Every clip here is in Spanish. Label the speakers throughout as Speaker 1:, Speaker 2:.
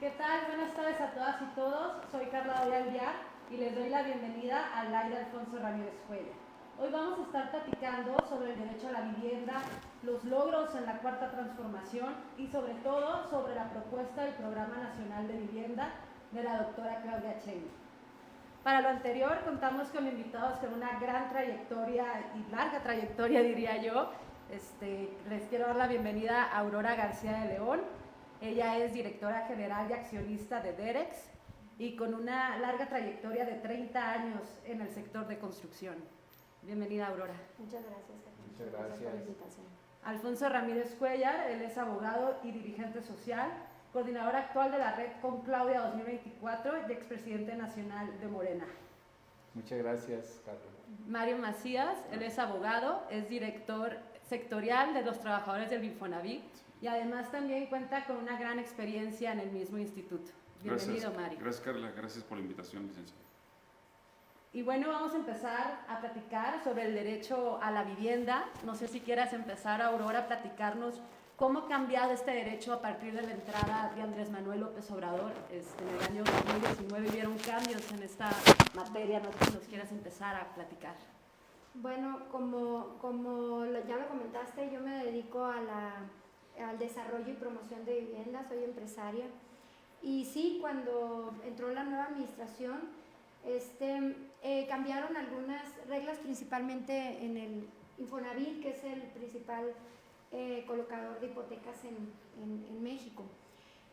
Speaker 1: ¿Qué tal? Buenas tardes a todas y todos. Soy Carla Villar y les doy la bienvenida al Aida Alfonso Ramírez Cuellar. Hoy vamos a estar platicando sobre el derecho a la vivienda, los logros en la Cuarta Transformación y sobre todo sobre la propuesta del Programa Nacional de Vivienda de la doctora Claudia Sheinbaum. Para lo anterior contamos con invitados con una gran trayectoria y larga trayectoria, diría yo. Les quiero dar la bienvenida a Aurora García de León. Ella es directora general y accionista de DEREX y con una larga trayectoria de 30 años en el sector de construcción. Bienvenida, Aurora.
Speaker 2: Muchas gracias.
Speaker 3: Muchas gracias
Speaker 2: por la invitación.
Speaker 1: Alfonso Ramírez Cuellar, él es abogado y dirigente social, coordinador actual de la Red Con Claudia 2024 y expresidente nacional de Morena.
Speaker 3: Muchas gracias, Carlos.
Speaker 1: Mario Macías, él es abogado, es director sectorial de los trabajadores del Infonavit y además también cuenta con una gran experiencia en el mismo instituto. Bienvenido, Mario.
Speaker 4: Gracias, Carla. Gracias por la invitación, licenciada.
Speaker 1: Y bueno, vamos a empezar a platicar sobre el derecho a la vivienda. No sé si quieras empezar, Aurora, a platicarnos cómo ha cambiado este derecho a partir de la entrada de Andrés Manuel López Obrador. En el año 2019 hubieron cambios en esta materia. No sé si nos quieras empezar a platicar.
Speaker 2: Bueno, como ya lo comentaste, yo me dedico al desarrollo y promoción de vivienda, soy empresaria. Y sí, cuando entró la nueva administración, cambiaron algunas reglas, principalmente en el Infonavit, que es el principal colocador de hipotecas en México.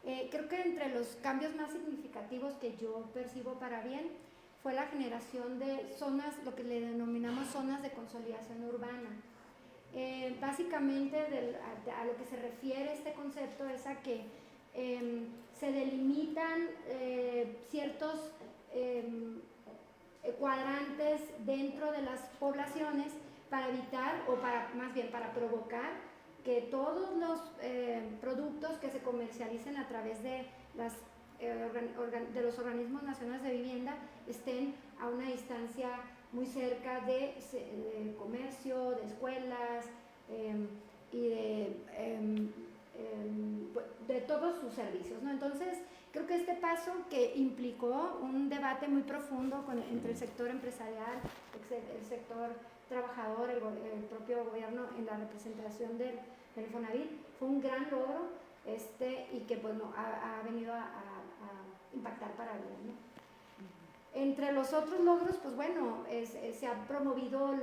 Speaker 2: Creo que entre los cambios más significativos que yo percibo para bien fue la generación de zonas, lo que le denominamos zonas de consolidación urbana. Básicamente a lo que se refiere este concepto es a que se delimitan ciertos cuadrantes dentro de las poblaciones para evitar, o más bien para provocar que todos los productos que se comercialicen a través de los organismos nacionales de vivienda estén a una distancia muy cerca de comercio, de escuelas y de todos sus servicios, ¿no? Entonces, creo que este paso, que implicó un debate muy profundo entre el sector empresarial, el sector trabajador, el propio gobierno en la representación del Infonavit, fue un gran logro y que bueno, ha venido a impactar para bien, ¿no? Entre los otros logros, pues bueno, se ha promovido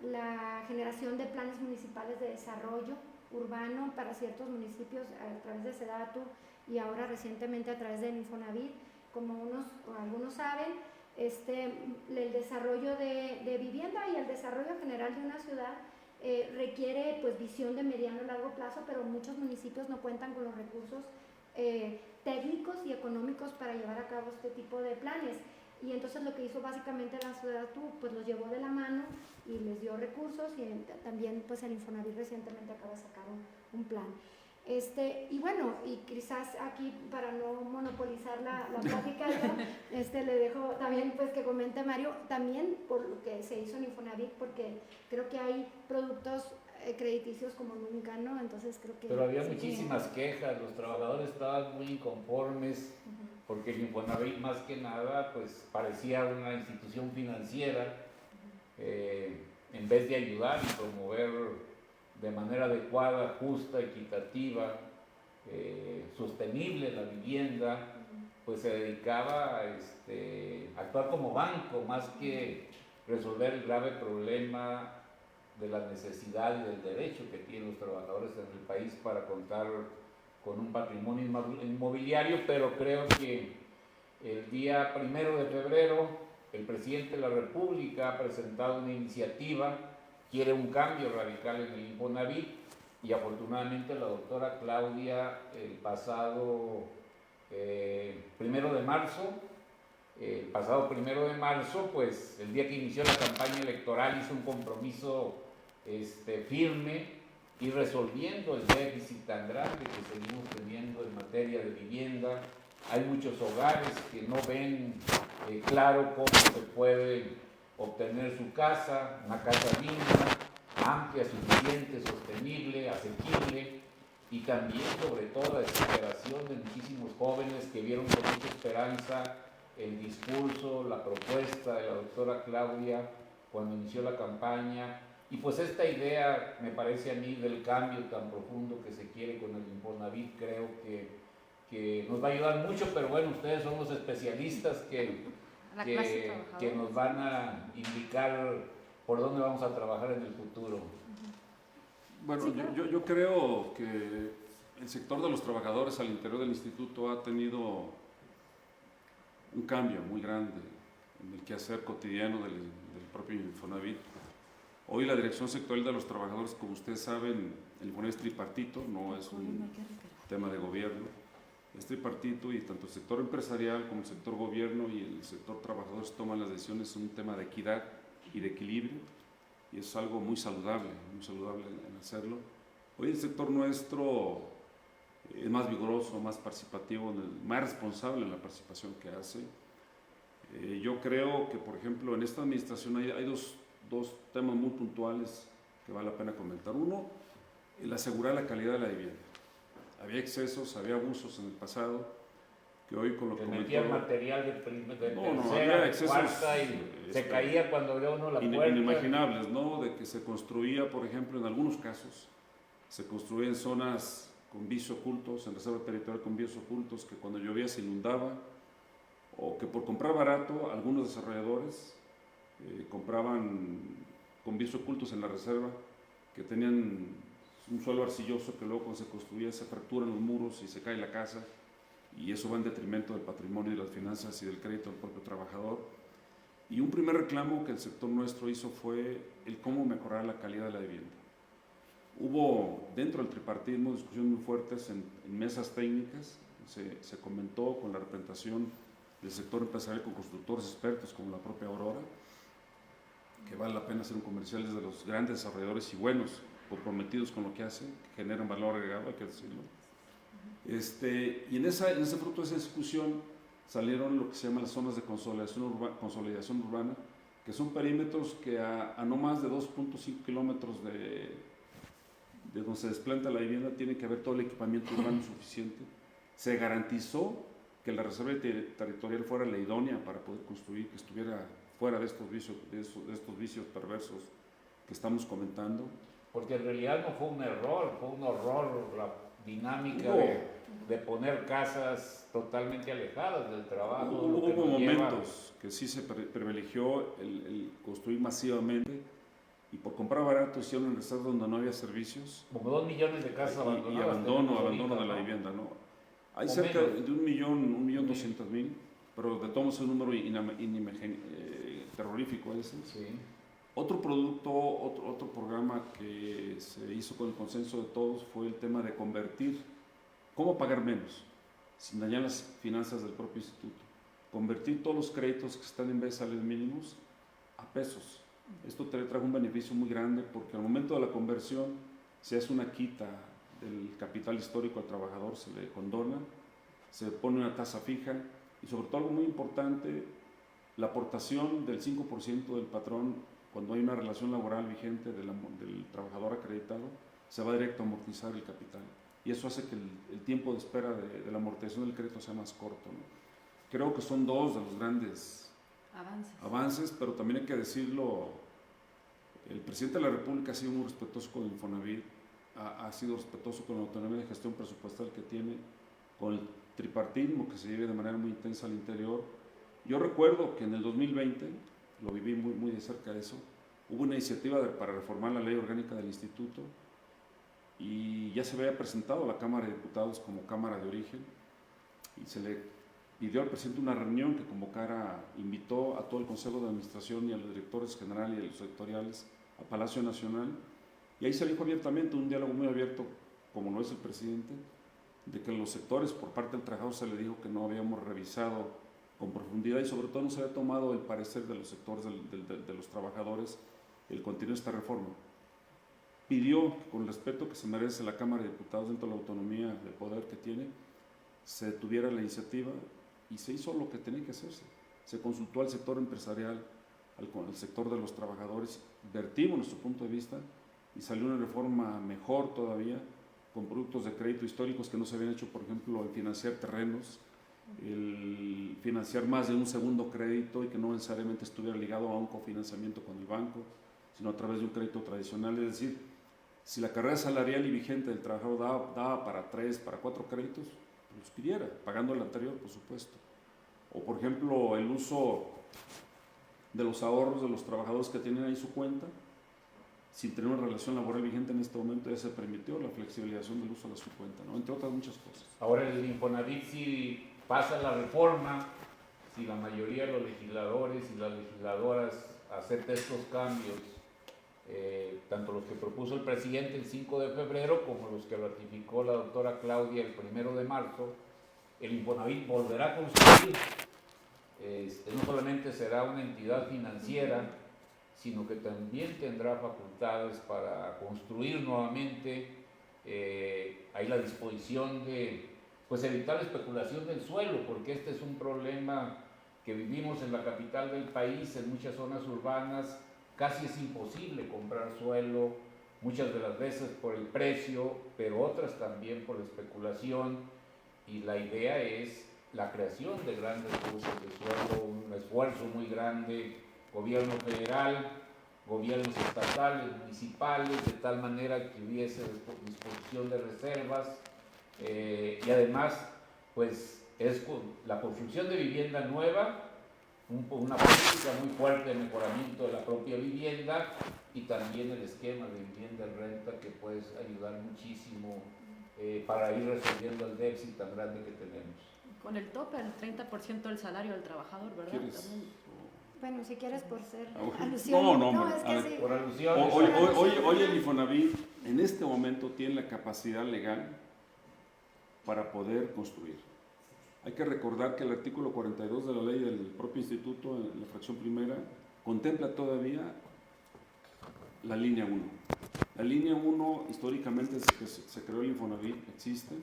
Speaker 2: la generación de planes municipales de desarrollo urbano para ciertos municipios a través de SEDATU y ahora recientemente a través del Infonavit. Como algunos saben, el desarrollo de vivienda y el desarrollo general de una ciudad requiere pues visión de mediano y largo plazo, pero muchos municipios no cuentan con los recursos técnicos y económicos para llevar a cabo este tipo de planes. Y entonces lo que hizo básicamente la SEDATU, pues los llevó de la mano y les dio recursos, y también pues el Infonavit recientemente acaba de sacar un plan. Y bueno, y quizás aquí, para no monopolizar la plática, le dejo también pues que comente Mario, también por lo que se hizo en Infonavit, porque creo que hay productos crediticios como nunca, ¿no? Entonces creo que...
Speaker 3: Pero había muchísimas quejas, los trabajadores estaban muy inconformes, porque el Infonavit más que nada pues parecía una institución financiera, en vez de ayudar y promover de manera adecuada, justa, equitativa, sostenible la vivienda, pues se dedicaba a actuar como banco más que resolver el grave problema de la necesidad y del derecho que tienen los trabajadores en el país para contar con un patrimonio inmobiliario. Pero creo que el día 1 de febrero el presidente de la República ha presentado una iniciativa, quiere un cambio radical en el Infonavit, y afortunadamente la doctora Claudia el pasado 1 de marzo, pues el día que inició la campaña electoral hizo un compromiso firme, y resolviendo el déficit tan grande que seguimos teniendo en materia de vivienda. Hay muchos hogares que no ven claro cómo se puede obtener su casa, una casa digna, amplia, suficiente, sostenible, asequible, y también sobre todo la desesperación de muchísimos jóvenes que vieron con mucha esperanza el discurso, la propuesta de la doctora Claudia cuando inició la campaña, y pues esta idea, me parece a mí, del cambio tan profundo que se quiere con el Infonavit, creo que nos va a ayudar mucho, pero bueno, ustedes son los especialistas que nos van a indicar por dónde vamos a trabajar en el futuro.
Speaker 4: Bueno,
Speaker 2: Sí, claro.
Speaker 4: yo creo que el sector de los trabajadores al interior del instituto ha tenido un cambio muy grande en el quehacer cotidiano del propio Infonavit. Hoy la dirección sectorial de los trabajadores, como ustedes saben, el Infonavit es tripartito, no es un tema de gobierno, es tripartito, y tanto el sector empresarial como el sector gobierno y el sector trabajadores toman las decisiones en un tema de equidad y de equilibrio, y es algo muy saludable en hacerlo. Hoy el sector nuestro es más vigoroso, más participativo, más responsable en la participación que hace. Yo creo que, por ejemplo, en esta administración hay dos temas muy puntuales que vale la pena comentar. Uno, el asegurar la calidad de la vivienda. Había excesos, había abusos en el pasado, que hoy con lo que
Speaker 3: metía
Speaker 4: comentó...
Speaker 3: material de
Speaker 4: había
Speaker 3: tercera,
Speaker 4: excesos,
Speaker 3: cuarta, y se caía cuando abría uno la puerta.
Speaker 4: Inimaginables, ¿no? De que se construía, por ejemplo, en algunos casos, se construía en zonas con vicios ocultos, en reserva territorial con vicios ocultos, que cuando llovía se inundaba, o que por comprar barato algunos desarrolladores compraban con vicios ocultos en la reserva, que tenían un suelo arcilloso que luego cuando se construía se fracturan los muros y se cae la casa, y eso va en detrimento del patrimonio y de las finanzas y del crédito del propio trabajador. Y un primer reclamo que el sector nuestro hizo fue el cómo mejorar la calidad de la vivienda. Hubo dentro del tripartismo discusiones muy fuertes en mesas técnicas, se comentó con la representación del sector empresarial con constructores expertos como la propia Aurora, que vale la pena hacer un comercial desde los grandes desarrolladores y buenos, comprometidos con lo que hacen, que generan valor agregado, hay que decirlo. Y en ese fruto de esa discusión salieron lo que se llama las zonas de consolidación urbana, que son perímetros que a no más de 2.5 kilómetros de donde se desplanta la vivienda tiene que haber todo el equipamiento urbano suficiente. Se garantizó que la reserva territorial fuera la idónea para poder construir, que estuviera fuera de estos vicios perversos que estamos comentando.
Speaker 3: Porque en realidad no fue un error, fue un horror la dinámica de poner casas totalmente alejadas del trabajo.
Speaker 4: Hubo momentos que sí se privilegió el construir masivamente, y por comprar barato hicieron en reservas donde no había servicios.
Speaker 3: Como 2 millones de casas abandonadas.
Speaker 4: Y abandono de la vivienda, ¿no? Hay cerca de 1.200.000, pero de todos es un número terrorífico ese.
Speaker 3: Sí.
Speaker 4: Otro producto, otro programa que se hizo con el consenso de todos fue el tema de convertir, cómo pagar menos, sin dañar las finanzas del propio instituto. Convertir todos los créditos que están en vez de salarios mínimos a pesos. Esto trajo un beneficio muy grande porque al momento de la conversión se hace una quita del capital histórico al trabajador, se le condona, se pone una tasa fija y sobre todo algo muy importante, la aportación del 5% del patrón cuando hay una relación laboral vigente del trabajador acreditado, se va directo a amortizar el capital, y eso hace que el tiempo de espera de la amortización del crédito sea más corto, ¿no? Creo que son dos de los grandes avances, pero también hay que decirlo, el presidente de la República ha sido muy respetuoso con el Infonavit, ha sido respetuoso con la autonomía de gestión presupuestal que tiene, con el tripartismo que se vive de manera muy intensa al interior. Yo recuerdo que en el 2020, lo viví muy, muy de cerca eso, hubo una iniciativa para reformar la ley orgánica del instituto y ya se había presentado a la Cámara de Diputados como Cámara de Origen, y se le pidió al presidente una reunión que invitó a todo el Consejo de Administración y a los directores generales y a los sectoriales a Palacio Nacional, y ahí se dijo abiertamente, un diálogo muy abierto, como lo es el presidente, de que los sectores, por parte del trabajador, se le dijo que no habíamos revisado con profundidad y sobre todo no se había tomado el parecer de los sectores de los trabajadores el contenido de esta reforma. Pidió, con el respeto que se merece la Cámara de Diputados dentro de la autonomía de poder que tiene, se detuviera la iniciativa y se hizo lo que tenía que hacerse. Se consultó al sector empresarial, al sector de los trabajadores, vertimos nuestro punto de vista y salió una reforma mejor todavía, con productos de crédito históricos que no se habían hecho, por ejemplo, el financiar terrenos, el financiar más de un segundo crédito y que no necesariamente estuviera ligado a un cofinanciamiento con el banco, sino a través de un crédito tradicional. Es decir, si la carrera salarial y vigente del trabajador daba para 3, para 4 créditos, pues los pidiera, pagando el anterior, por supuesto. O, por ejemplo, el uso de los ahorros de los trabajadores que tienen ahí su cuenta, sin tener una relación laboral vigente en este momento, ya se permitió la flexibilización del uso de su cuenta, ¿no? Entre otras muchas cosas.
Speaker 3: Ahora el Infonavit, si pasa la reforma, si la mayoría de los legisladores y las legisladoras acepta estos cambios, tanto los que propuso el presidente el 5 de febrero como los que ratificó la doctora Claudia el 1 de marzo, el Infonavit volverá a construir. No solamente será una entidad financiera, sino que también tendrá facultades para construir nuevamente. Hay la disposición de pues, evitar la especulación del suelo, porque este es un problema que vivimos en la capital del país, en muchas zonas urbanas. Casi es imposible comprar suelo, muchas de las veces por el precio, pero otras también por la especulación, y la idea es la creación de grandes usos de suelo, un esfuerzo muy grande, gobierno federal, gobiernos estatales, municipales, de tal manera que hubiese disposición de reservas, y además pues es la construcción de vivienda nueva, una política muy fuerte de mejoramiento de la propia vivienda, y también el esquema de vivienda en renta que puede ayudar muchísimo para ir resolviendo el déficit tan grande que tenemos.
Speaker 1: Con el tope al 30% del salario del trabajador, ¿verdad?
Speaker 4: ¿Quieres?
Speaker 2: Bueno, si quieres por ser
Speaker 4: bueno.
Speaker 2: alusión.
Speaker 4: No,
Speaker 2: es que sí.
Speaker 3: Por alusión.
Speaker 4: Hoy el Infonavit en este momento tiene la capacidad legal para poder construir. Hay que recordar que el artículo 42 de la ley del propio instituto, en la fracción primera, contempla todavía la línea 1. La línea 1 históricamente desde que se creó el Infonavit existe,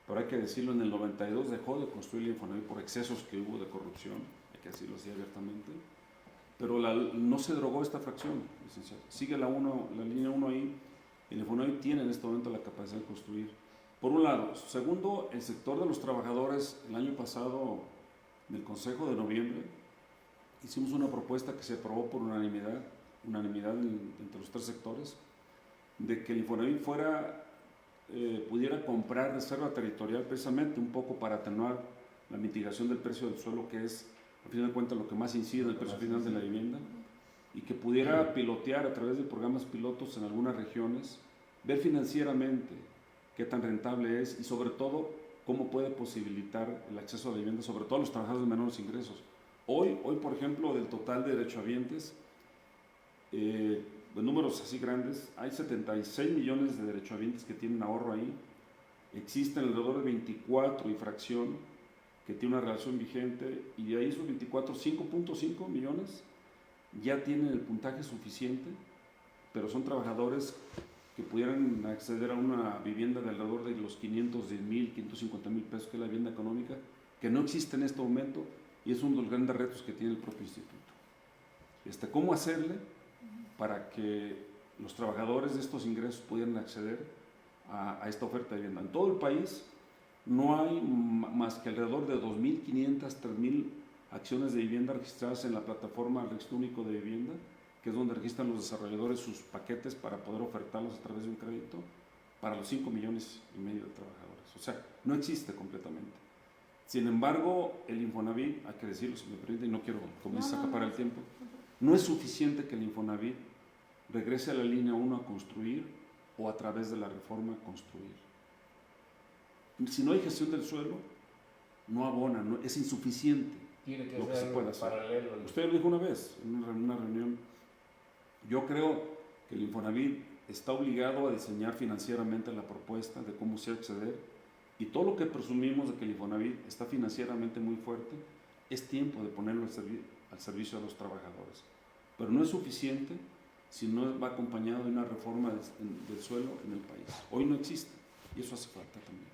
Speaker 4: pero hay que decirlo, en el 92 dejó de construir el Infonavit por excesos que hubo de corrupción, hay que decirlo así abiertamente, pero no se derogó esta fracción, licenciado. Sigue la línea 1 ahí. El Infonavit tiene en este momento la capacidad de construir. Por un lado. Segundo, el sector de los trabajadores, el año pasado, en el Consejo de Noviembre, hicimos una propuesta que se aprobó por unanimidad entre los 3 sectores, de que el Infonavit pudiera comprar reserva territorial, precisamente un poco para atenuar la mitigación del precio del suelo, que es, al final de cuentas, lo que más incide en el precio final de la vivienda, y que pudiera pilotear a través de programas pilotos en algunas regiones, ver financieramente qué tan rentable es y sobre todo cómo puede posibilitar el acceso a la vivienda, sobre todo a los trabajadores de menores ingresos. Hoy por ejemplo, del total de derechohabientes, de números así grandes, hay 76 millones de derechohabientes que tienen ahorro ahí. Existen alrededor de 24 y fracción que tiene una relación vigente, y de ahí esos 24, 5.5 millones ya tienen el puntaje suficiente, pero son trabajadores que pudieran acceder a una vivienda de alrededor de los 510,000, 550,000 pesos, que es la vivienda económica, que no existe en este momento, y es uno de los grandes retos que tiene el propio instituto. ¿Cómo hacerle para que los trabajadores de estos ingresos pudieran acceder a esta oferta de vivienda? En todo el país no hay más que alrededor de 2.500, 3.000 acciones de vivienda registradas en la plataforma Registro Único de Vivienda, que es donde registran los desarrolladores sus paquetes para poder ofertarlos a través de un crédito para los 5,5 millones de trabajadores. O sea, no existe completamente. Sin embargo, el Infonavit, hay que decirlo, si me permite, y no quiero acaparar el tiempo, no es suficiente que el Infonavit regrese a la línea 1 a construir o a través de la reforma construir. Si no hay gestión del suelo, no abona, es insuficiente.
Speaker 3: Tiene que
Speaker 4: lo que
Speaker 3: ser
Speaker 4: se puede hacer.
Speaker 3: paralelo.
Speaker 4: Usted lo dijo una vez en una reunión. Yo creo que el Infonavit está obligado a diseñar financieramente la propuesta de cómo se acceder, y todo lo que presumimos de que el Infonavit está financieramente muy fuerte, es tiempo de ponerlo al servicio de los trabajadores. Pero no es suficiente si no va acompañado de una reforma del suelo en el país. Hoy no existe, y eso hace falta también.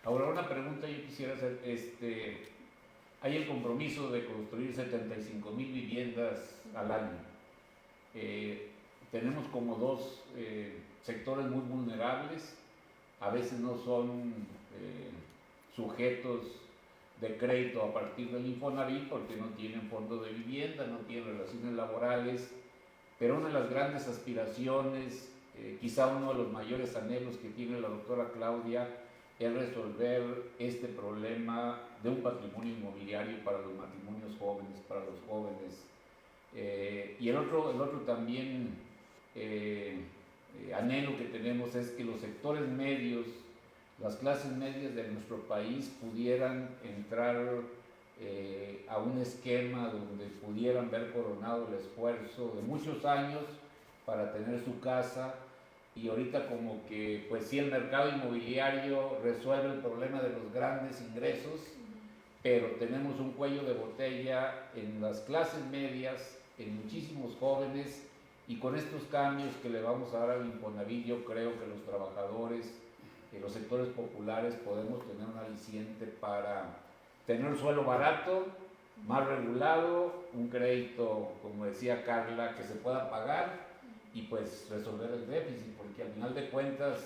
Speaker 3: Ahora, una pregunta yo quisiera hacer, hay el compromiso de construir 75,000 viviendas al año. Tenemos como 2 sectores muy vulnerables, a veces no son sujetos de crédito a partir del Infonavit porque no tienen fondo de vivienda, no tienen relaciones laborales, pero una de las grandes aspiraciones, quizá uno de los mayores anhelos que tiene la doctora Claudia es resolver este problema de un patrimonio inmobiliario para los matrimonios jóvenes, para los jóvenes. Y el otro también anhelo que tenemos es que los sectores medios, las clases medias de nuestro país pudieran entrar a un esquema donde pudieran ver coronado el esfuerzo de muchos años para tener su casa. Y ahorita como que, pues sí, el mercado inmobiliario resuelve el problema de los grandes ingresos, pero tenemos un cuello de botella en las clases medias, en muchísimos jóvenes, y con estos cambios que le vamos a dar al Infonavit, yo creo que los trabajadores, los sectores populares podemos tener un aliciente para tener un suelo barato, más regulado, un crédito, como decía Carla, que se pueda pagar, y pues resolver el déficit, porque al final de cuentas,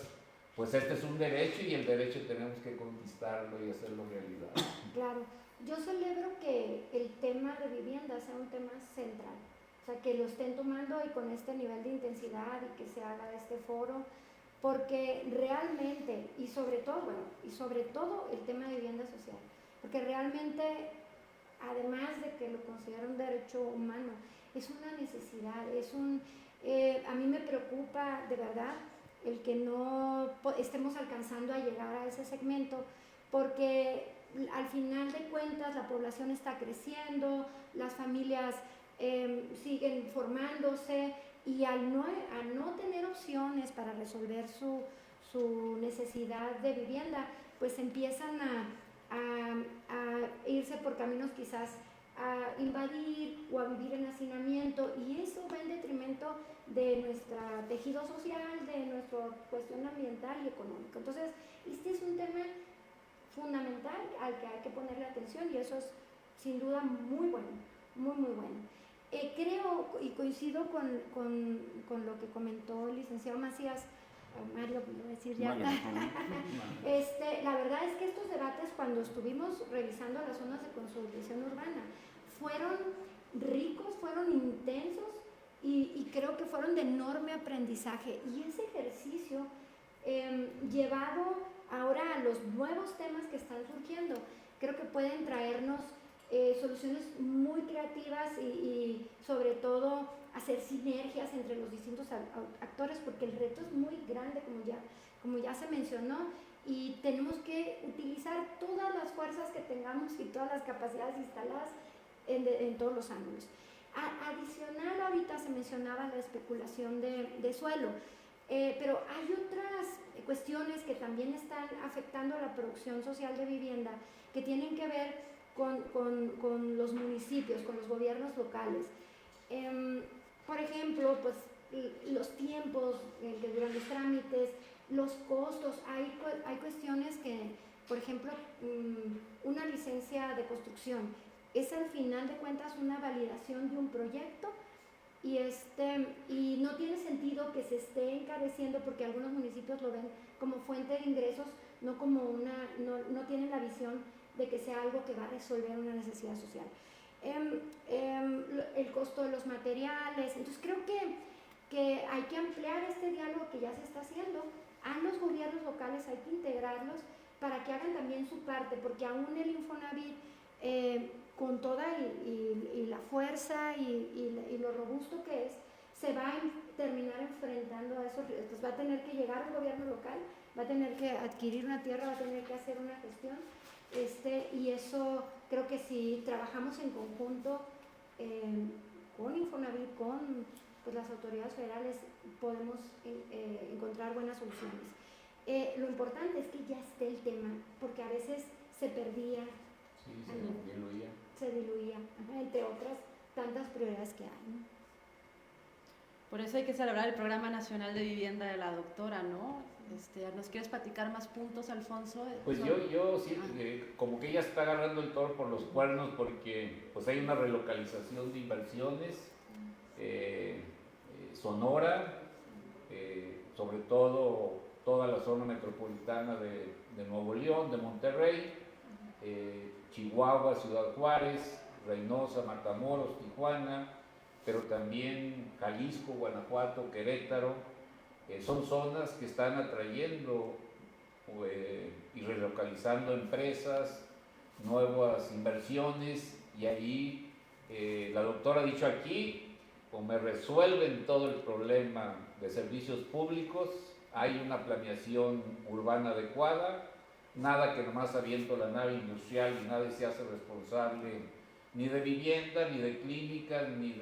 Speaker 3: pues este es un derecho y el derecho tenemos que conquistarlo y hacerlo realidad.
Speaker 2: Claro, yo celebro que el tema de vivienda sea un tema central, o sea, que lo estén tomando y con este nivel de intensidad y que se haga este foro, porque realmente, y sobre todo el tema de vivienda social, porque realmente, además de que lo considero un derecho humano, es una necesidad, a mí me preocupa de verdad el que no estemos alcanzando a llegar a ese segmento, porque al final de cuentas la población está creciendo, las familias siguen formándose, y al no tener opciones para resolver su necesidad de vivienda, pues empiezan a irse por caminos quizás a invadir o a vivir en hacinamiento, y eso va en detrimento de nuestro tejido social, de nuestra cuestión ambiental y económica. Entonces, este es un tema fundamental al que hay que ponerle atención, y eso es sin duda muy bueno, muy bueno. Creo y coincido con lo que comentó el licenciado Macías, Mario, voy a decir ya. La verdad es que estos debates, cuando estuvimos revisando las zonas de consolidación urbana, fueron ricos, fueron intensos, y creo que fueron de enorme aprendizaje. Y ese ejercicio llevado ahora a los nuevos temas que están surgiendo, creo que pueden traernos soluciones muy creativas y sobre todo hacer sinergias entre los distintos actores, porque el reto es muy grande, como ya se mencionó, y tenemos que utilizar todas las fuerzas que tengamos y todas las capacidades instaladas en todos los ángulos. Adicional, ahorita se mencionaba la especulación de suelo, pero hay otras cuestiones que también están afectando a la producción social de vivienda, que tienen que ver con los municipios, con los gobiernos locales. Por ejemplo, pues los tiempos que duran los trámites, los costos. Hay cuestiones que, por ejemplo, una licencia de construcción es al final de cuentas una validación de un proyecto, y no tiene sentido que se esté encareciendo, porque algunos municipios lo ven como fuente de ingresos, no tienen la visión de que sea algo que va a resolver una necesidad social. El costo de los materiales. Entonces creo que hay que ampliar este diálogo que ya se está haciendo. A los gobiernos locales hay que integrarlos para que hagan también su parte, porque aún el Infonavit, con toda y la fuerza y lo robusto que es, se va a terminar enfrentando a esos riesgos. Pues va a tener que llegar un gobierno local, va a tener que adquirir una tierra, va a tener que hacer una gestión, y eso creo que si trabajamos en conjunto con Infonavit, con las autoridades federales, podemos encontrar buenas soluciones. Lo importante es que ya esté el tema, porque a veces se perdía, se diluía, entre otras tantas prioridades que hay, ¿no?
Speaker 1: Por eso hay que celebrar el Programa Nacional de Vivienda de la doctora, ¿no? ¿Nos quieres platicar más puntos, Alfonso?
Speaker 3: Pues yo sí, como que ella está agarrando el toro por los cuernos, porque pues hay una relocalización de inversiones, Sonora, sobre todo toda la zona metropolitana de Nuevo León, de Monterrey, Chihuahua, Ciudad Juárez, Reynosa, Matamoros, Tijuana, pero también Jalisco, Guanajuato, Querétaro. Son zonas que están atrayendo y relocalizando empresas, nuevas inversiones, y ahí la doctora ha dicho aquí, o me resuelven todo el problema de servicios públicos, hay una planeación urbana adecuada, nada que nomás aviento la nave industrial y nadie se hace responsable ni de vivienda, ni de clínicas, ni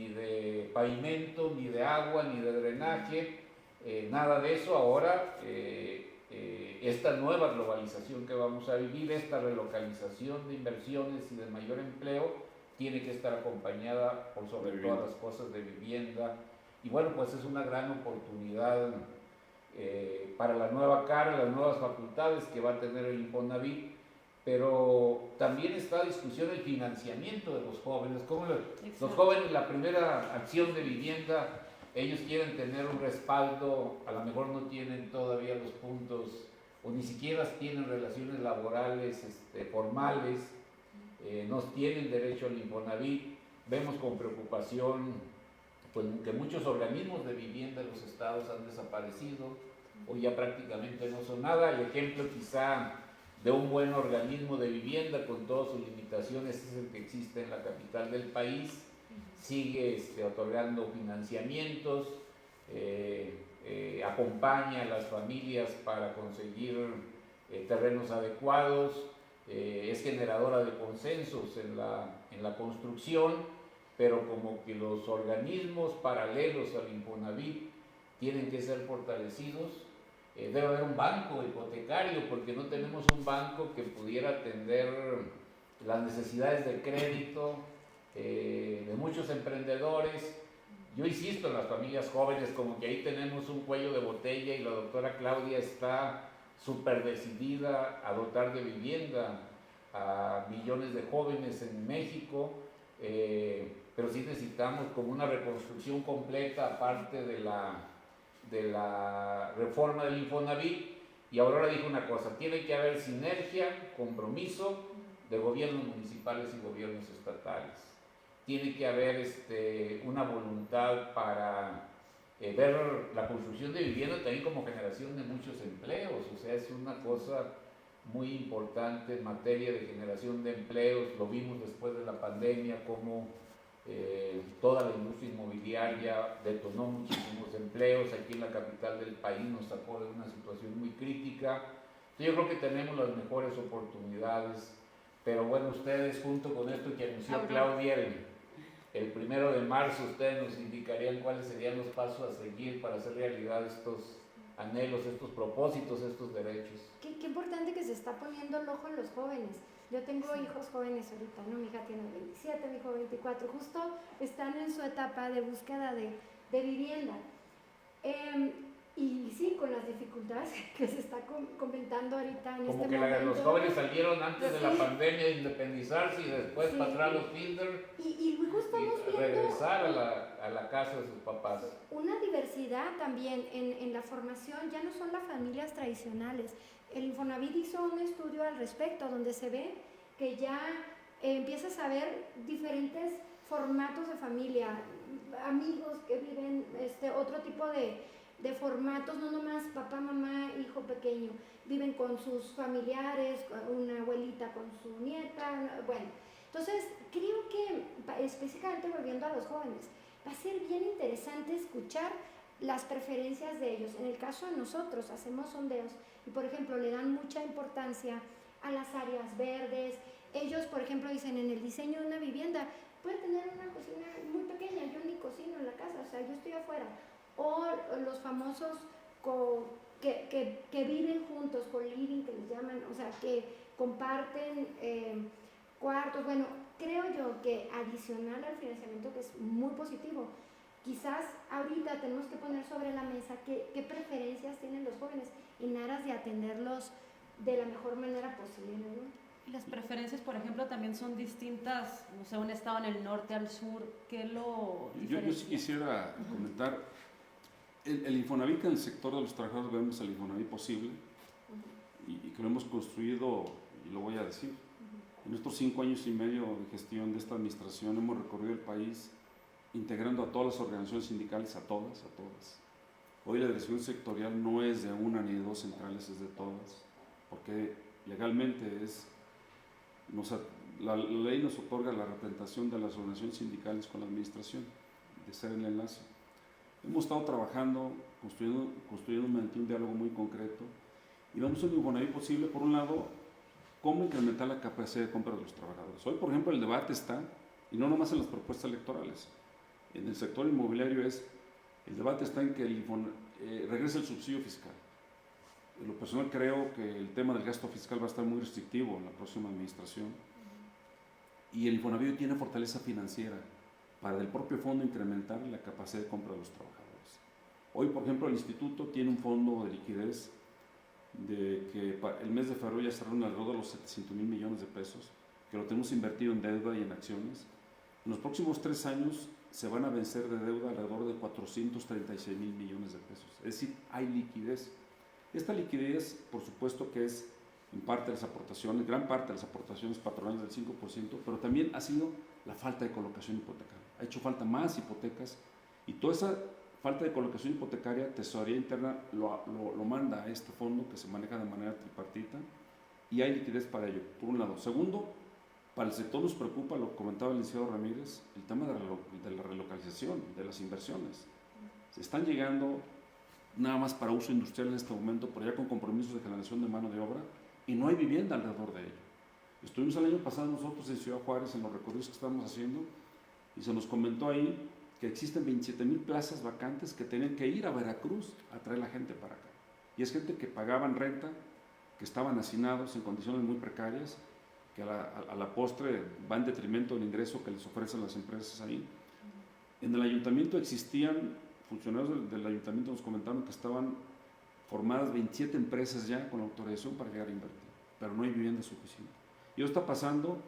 Speaker 3: de pavimento, ni de agua, ni de drenaje, nada de eso. Ahora esta nueva globalización que vamos a vivir, esta relocalización de inversiones y de mayor empleo, tiene que estar acompañada por sobre todas las cosas de vivienda. Y bueno, pues es una gran oportunidad para la nueva cara, las nuevas facultades que va a tener el Infonavit, pero también está a discusión el financiamiento de los jóvenes. Como los jóvenes, la primera acción de vivienda, ellos quieren tener un respaldo, a lo mejor no tienen todavía los puntos, o ni siquiera tienen relaciones laborales formales, no tienen derecho al Infonavit. Vemos con preocupación pues, que muchos organismos de vivienda en los estados han desaparecido, o ya prácticamente no son nada. El ejemplo quizá de un buen organismo de vivienda con todas sus limitaciones es el que existe en la capital del país. Sigue otorgando financiamientos, acompaña a las familias para conseguir terrenos adecuados, es generadora de consensos en la construcción, pero como que los organismos paralelos al Infonavit tienen que ser fortalecidos. Debe haber un banco hipotecario, porque no tenemos un banco que pudiera atender las necesidades de crédito de muchos emprendedores. Yo insisto en las familias jóvenes, como que ahí tenemos un cuello de botella, y la doctora Claudia está súper decidida a dotar de vivienda a millones de jóvenes en México, pero sí necesitamos como una reconstrucción completa, aparte de la reforma del Infonavit. Y Aurora dijo una cosa: tiene que haber sinergia, compromiso de gobiernos municipales y gobiernos estatales. Tiene que haber una voluntad para ver la construcción de vivienda también como generación de muchos empleos. O sea, es una cosa muy importante en materia de generación de empleos. Lo vimos después de la pandemia, como toda la industria inmobiliaria detonó muchísimos empleos. Aquí en la capital del país nos sacó de una situación muy crítica. Entonces, yo creo que tenemos las mejores oportunidades, pero bueno, ustedes, junto con esto que anunció Claudia el 1 de marzo, ustedes nos indicarían cuáles serían los pasos a seguir para hacer realidad estos anhelos, estos propósitos, estos derechos.
Speaker 2: Qué importante que se está poniendo el ojo en los jóvenes. Yo tengo hijos jóvenes ahorita, ¿no? Mi hija tiene 27, mi hijo 24, justo están en su etapa de búsqueda de vivienda. Y sí, con las dificultades que se está comentando ahorita en
Speaker 3: como
Speaker 2: este
Speaker 3: que
Speaker 2: momento.
Speaker 3: Los jóvenes salieron antes de la pandemia de independizarse, y después para atrás los Tinder,
Speaker 2: y luego estamos viendo
Speaker 3: regresar a la casa de sus papás.
Speaker 2: Una diversidad también en la formación. Ya no son las familias tradicionales. El Infonavit hizo un estudio al respecto, donde se ve que ya empiezas a ver diferentes formatos de familia, amigos que viven otro tipo de formatos, no nomás papá, mamá, hijo pequeño, viven con sus familiares, una abuelita con su nieta, bueno. Entonces, creo que, específicamente volviendo a los jóvenes, va a ser bien interesante escuchar las preferencias de ellos. En el caso de nosotros, hacemos sondeos y, por ejemplo, le dan mucha importancia a las áreas verdes. Ellos, por ejemplo, dicen, en el diseño de una vivienda, puede tener una cocina muy pequeña, yo ni cocino en la casa, o sea, yo estoy afuera. O los famosos que viven juntos, co-living, que les llaman, o sea, que comparten cuartos. Bueno, creo yo que adicional al financiamiento, que es muy positivo, quizás ahorita tenemos que poner sobre la mesa qué preferencias tienen los jóvenes en aras de atenderlos de la mejor manera posible, ¿no?
Speaker 1: Y las preferencias, por ejemplo, también son distintas, no sé, un estado en el norte al sur. ¿Qué lo diferencia?
Speaker 4: Yo sí quisiera comentar, El Infonavit, que en el sector de los trabajadores vemos el Infonavit posible y que lo hemos construido, y lo voy a decir, en estos 5 años y medio de gestión de esta administración hemos recorrido el país integrando a todas las organizaciones sindicales, a todas. Hoy la dirección sectorial no es de una ni de 2 centrales, es de todas, porque legalmente la ley nos otorga la representación de las organizaciones sindicales con la administración, de ser el enlace. Hemos estado trabajando, construyendo mediante un diálogo muy concreto, y vamos a un Infonavit posible, por un lado, cómo incrementar la capacidad de compra de los trabajadores. Hoy, por ejemplo, el debate está, y no nomás en las propuestas electorales, en el sector inmobiliario el debate está en que regrese el subsidio fiscal. En lo personal creo que el tema del gasto fiscal va a estar muy restrictivo en la próxima administración, y el Infonavit tiene fortaleza financiera para del propio fondo incrementar la capacidad de compra de los trabajadores. Hoy, por ejemplo, el instituto tiene un fondo de liquidez que el mes de febrero ya cerraron alrededor de los 700,000 millones de pesos, que lo tenemos invertido en deuda y en acciones. En los próximos 3 años se van a vencer de deuda alrededor de 436,000 millones de pesos. Es decir, hay liquidez. Esta liquidez, por supuesto que es en parte de las aportaciones, gran parte de las aportaciones patronales del 5%, pero también ha sido la falta de colocación hipotecaria. Ha hecho falta más hipotecas, y toda esa falta de colocación hipotecaria, Tesorería Interna lo manda a este fondo que se maneja de manera tripartita, y hay liquidez para ello, por un lado. Segundo, para el sector nos preocupa, lo comentaba el licenciado Ramírez, el tema de la relocalización, de las inversiones. Se están llegando nada más para uso industrial en este momento, pero ya con compromisos de generación de mano de obra, y no hay vivienda alrededor de ello. Estuvimos el año pasado nosotros en Ciudad Juárez en los recorridos que estamos haciendo, y se nos comentó ahí que existen 27,000 plazas vacantes que tienen que ir a Veracruz a traer la gente para acá. Y es gente que pagaban renta, que estaban hacinados en condiciones muy precarias, que a la postre va en detrimento del ingreso que les ofrecen las empresas ahí. En el ayuntamiento existían, funcionarios del ayuntamiento nos comentaron que estaban formadas 27 empresas ya con la autorización para llegar a invertir, pero no hay vivienda suficiente. Y eso está pasando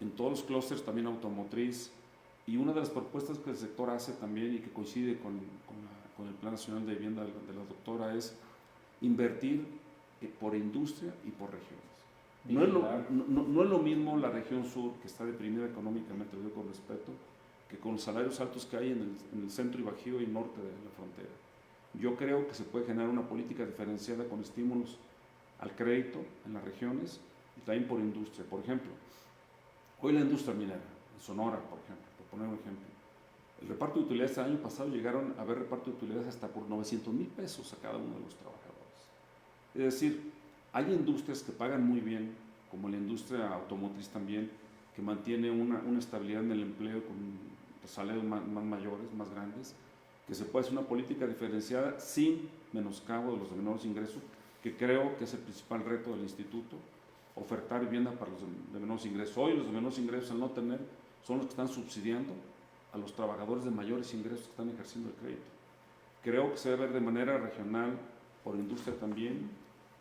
Speaker 4: en todos los clústeres, también automotriz, y una de las propuestas que el sector hace también y que coincide con el Plan Nacional de Vivienda de la doctora es invertir por industria y por regiones. No es lo mismo la región sur, que está deprimida económicamente, lo digo con respeto, que con los salarios altos que hay en el centro y bajío y norte de la frontera. Yo creo que se puede generar una política diferenciada con estímulos al crédito en las regiones y también por industria. Por ejemplo, hoy la industria minera, en Sonora, por ejemplo, por poner un ejemplo, el reparto de utilidades el año pasado llegaron a haber reparto de utilidades hasta por 900,000 pesos a cada uno de los trabajadores. Es decir, hay industrias que pagan muy bien, como la industria automotriz también, que mantiene una estabilidad en el empleo con salarios más mayores, más grandes, que se puede hacer una política diferenciada sin menoscabo de los de menores ingresos, que creo que es el principal reto del instituto, ofertar vivienda para los de menores ingresos. Hoy los de menores ingresos, al no tener, son los que están subsidiando a los trabajadores de mayores ingresos que están ejerciendo el crédito. Creo que se debe ver de manera regional, por industria también,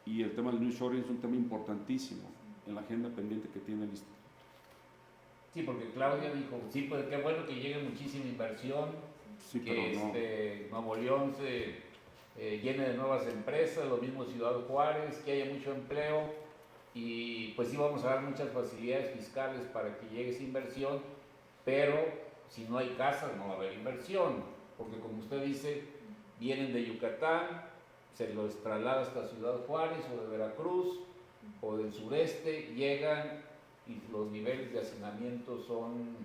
Speaker 4: y el tema del nearshoring es un tema importantísimo en la agenda pendiente que tiene el instituto.
Speaker 3: Sí, porque Claudia dijo, sí, pues qué bueno que llegue muchísima inversión,
Speaker 4: sí,
Speaker 3: que Nuevo León se llene de nuevas empresas, lo mismo Ciudad Juárez, que haya mucho empleo, y pues sí vamos a dar muchas facilidades fiscales para que llegue esa inversión, pero si no hay casas no va a haber inversión, porque como usted dice, vienen de Yucatán, se los traslada hasta Ciudad Juárez o de Veracruz o del sureste, llegan y los niveles de hacinamiento son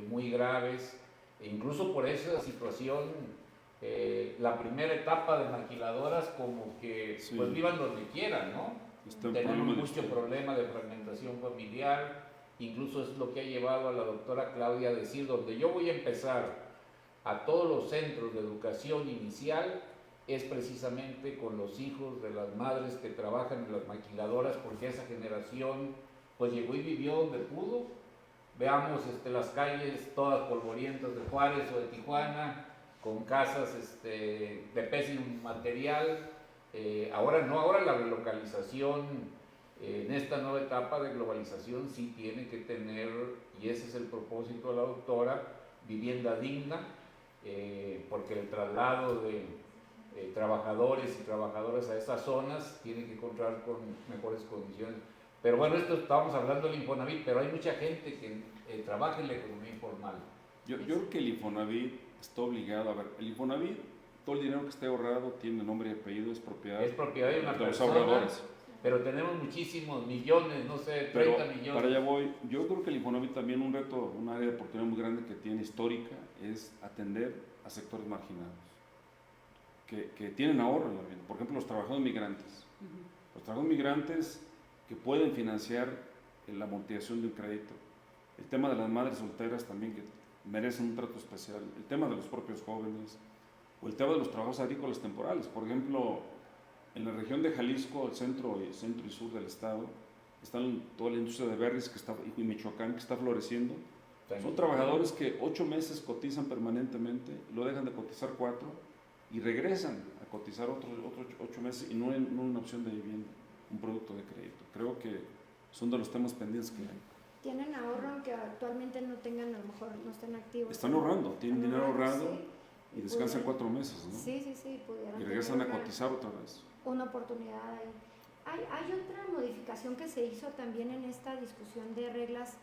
Speaker 3: muy graves, e incluso por esa situación, la primera etapa de maquiladoras como que sí, pues vivan donde quieran, ¿no? Tenemos mucho problema de fragmentación familiar, incluso es lo que ha llevado a la doctora Claudia a decir, donde yo voy a empezar a todos los centros de educación inicial, es precisamente con los hijos de las madres que trabajan en las maquiladoras, porque esa generación pues llegó y vivió donde pudo. Veamos las calles todas polvorientas de Juárez o de Tijuana, con casas de pésimo material. Ahora no, ahora la relocalización en esta nueva etapa de globalización sí tiene que tener, y ese es el propósito de la doctora, vivienda digna, porque el traslado de trabajadores y trabajadoras a esas zonas tienen que encontrar con mejores condiciones. Pero bueno, esto estábamos hablando del Infonavit, pero hay mucha gente que trabaja en la economía informal.
Speaker 4: Yo creo que el Infonavit está obligado, a ver, el Infonavit, todo el dinero que esté ahorrado tiene nombre y apellido, es propiedad
Speaker 3: Es propiedad de una
Speaker 4: los
Speaker 3: persona,
Speaker 4: ahorradores.
Speaker 3: pero tenemos muchísimos millones, no sé, 30
Speaker 4: Pero
Speaker 3: millones.
Speaker 4: para allá voy, yo creo que el Infonavit también un reto, un área de oportunidad muy grande que tiene histórica es atender a sectores marginados, que tienen ahorro en la vida. Por ejemplo, los trabajadores migrantes. Los trabajadores migrantes que pueden financiar la amortización de un crédito. El tema de las madres solteras también que merecen un trato especial. El tema de los propios jóvenes. O el tema de los trabajos agrícolas temporales. Por ejemplo, en la región de Jalisco, el centro y sur del estado, están toda la industria de berries y Michoacán que está floreciendo. Son trabajadores que 8 meses cotizan permanentemente, lo dejan de cotizar 4 y regresan a cotizar otros 8 meses y no en una opción de vivienda, un producto de crédito. Creo que son de los temas pendientes que hay.
Speaker 2: Tienen ahorro aunque actualmente no tengan, a lo mejor no estén activos.
Speaker 4: Están ahorrando, tienen dinero ahorrado
Speaker 2: sí,
Speaker 4: y descansan 4 meses, ¿no?
Speaker 2: Sí, pudieran
Speaker 4: Y regresan a
Speaker 2: tener
Speaker 4: cotizar otra vez.
Speaker 2: una oportunidad ahí. Hay otra modificación que se hizo también en esta discusión de reglas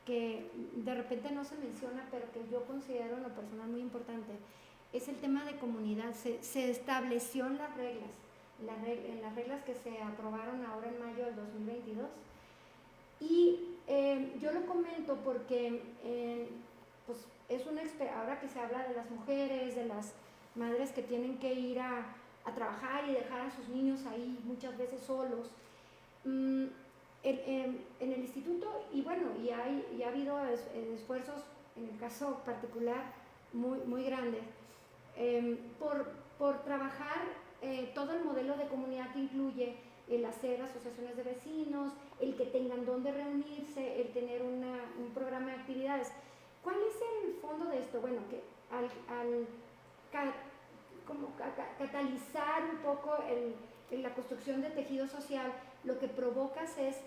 Speaker 2: que de repente no se menciona, pero que yo considero en lo personal muy importante, es el tema de comunidad. Se estableció en las reglas, en las reglas que se aprobaron ahora en mayo del 2022. Y yo lo comento porque pues es ahora que se habla de las mujeres, de las madres que tienen que ir a trabajar y dejar a sus niños ahí muchas veces solos. En el instituto, y bueno, y ha habido esfuerzos, en el caso particular, muy grandes, por trabajar todo el modelo de comunidad que incluye el hacer asociaciones de vecinos, el que tengan dónde reunirse, el tener un programa de actividades. ¿Cuál es el fondo de esto? Bueno, que al catalizar un poco la construcción de tejido social, lo que provocas es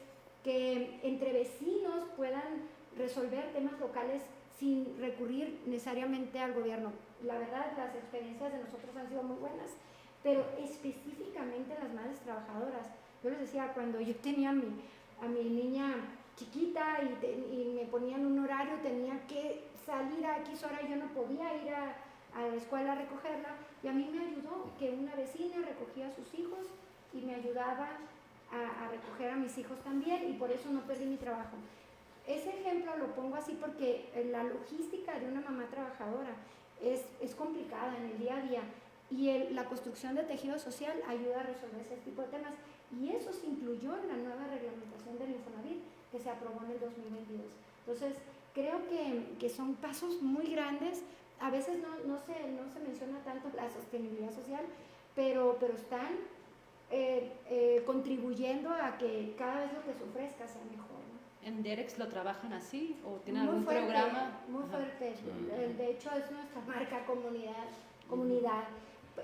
Speaker 2: que entre vecinos puedan resolver temas locales sin recurrir necesariamente al gobierno. La verdad, las experiencias de nosotros han sido muy buenas, pero específicamente las madres trabajadoras. Yo les decía, cuando yo tenía a mi niña chiquita y me ponían un horario, tenía que salir a X hora, yo no podía ir a la escuela a recogerla, y a mí me ayudó que una vecina recogía a sus hijos y me ayudaba a recoger a mis hijos también, y por eso no perdí mi trabajo. Ese ejemplo lo pongo así porque la logística de una mamá trabajadora es complicada en el día a día, y la construcción de tejido social ayuda a resolver ese tipo de temas, y eso se incluyó en la nueva reglamentación del Infonavit que se aprobó en el 2022. Entonces, creo que son pasos muy grandes. A veces no se menciona tanto la sostenibilidad social, pero están contribuyendo a que cada vez lo que se ofrezca sea mejor, ¿no?
Speaker 1: ¿En DEREX lo trabajan así o tienen
Speaker 2: Muy
Speaker 1: algún
Speaker 2: fuerte,
Speaker 1: programa?
Speaker 2: muy
Speaker 1: Ajá.
Speaker 2: fuerte. De hecho, es nuestra marca comunidad.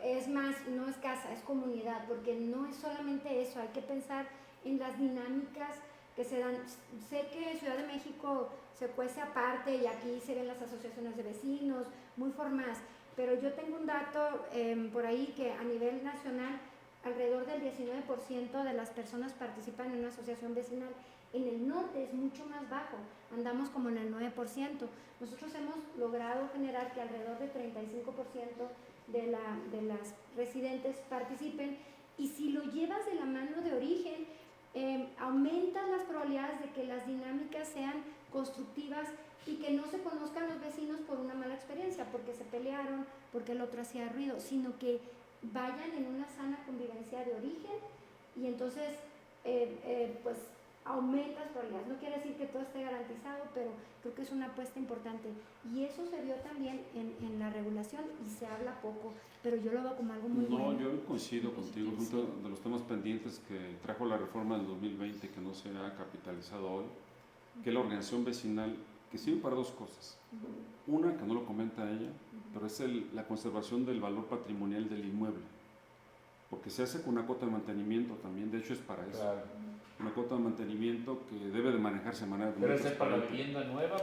Speaker 2: Es más, no es casa, es comunidad, porque no es solamente eso, hay que pensar en las dinámicas que se dan. Sé que en Ciudad de México se cuece aparte y aquí se ven las asociaciones de vecinos, muy formadas, pero yo tengo un dato por ahí que a nivel nacional alrededor del 19% de las personas participan en una asociación vecinal. En el norte es mucho más bajo, andamos como en el 9%. Nosotros hemos logrado generar que alrededor del 35% de las residentes participen, y si lo llevas de la mano de origen, aumentan las probabilidades de que las dinámicas sean constructivas y que no se conozcan los vecinos por una mala experiencia, porque se pelearon, porque el otro hacía ruido, sino que vayan en una sana convivencia de origen, y entonces pues aumenta las probabilidades. No quiere decir que todo esté garantizado, pero creo que es una apuesta importante, y eso se vio también en la regulación y se habla poco, pero yo lo veo como algo muy bueno.
Speaker 4: No, yo coincido contigo, es uno de los temas pendientes que trajo la reforma del 2020 que no se ha capitalizado hoy, que es la organización vecinal, que sirve para dos cosas. Una, que no lo comenta ella, pero es la conservación del valor patrimonial del inmueble, porque se hace con una cuota de mantenimiento también, de hecho es para eso.
Speaker 3: Claro.
Speaker 4: Una cuota de mantenimiento que debe de manejarse de manera muy
Speaker 3: Pero ese es para la
Speaker 4: transparente.
Speaker 3: vivienda nueva,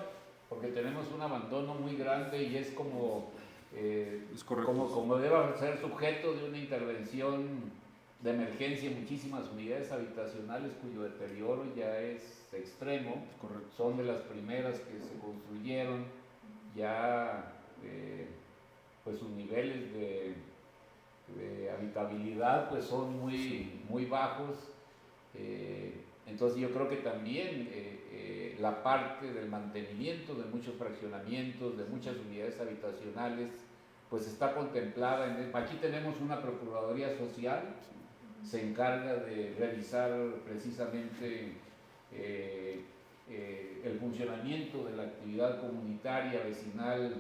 Speaker 3: porque tenemos un abandono muy grande y es como
Speaker 4: Es correcto.
Speaker 3: como deba ser sujeto de una intervención de emergencia en muchísimas unidades habitacionales cuyo deterioro ya es extremo.
Speaker 4: Correcto.
Speaker 3: Son de las primeras que se construyeron, ya pues sus niveles de habitabilidad pues son muy bajos. Entonces yo creo que también la parte del mantenimiento de muchos fraccionamientos, de muchas unidades habitacionales, pues está contemplada. Aquí tenemos una Procuraduría Social, se encarga de revisar precisamente el funcionamiento de la actividad comunitaria, vecinal,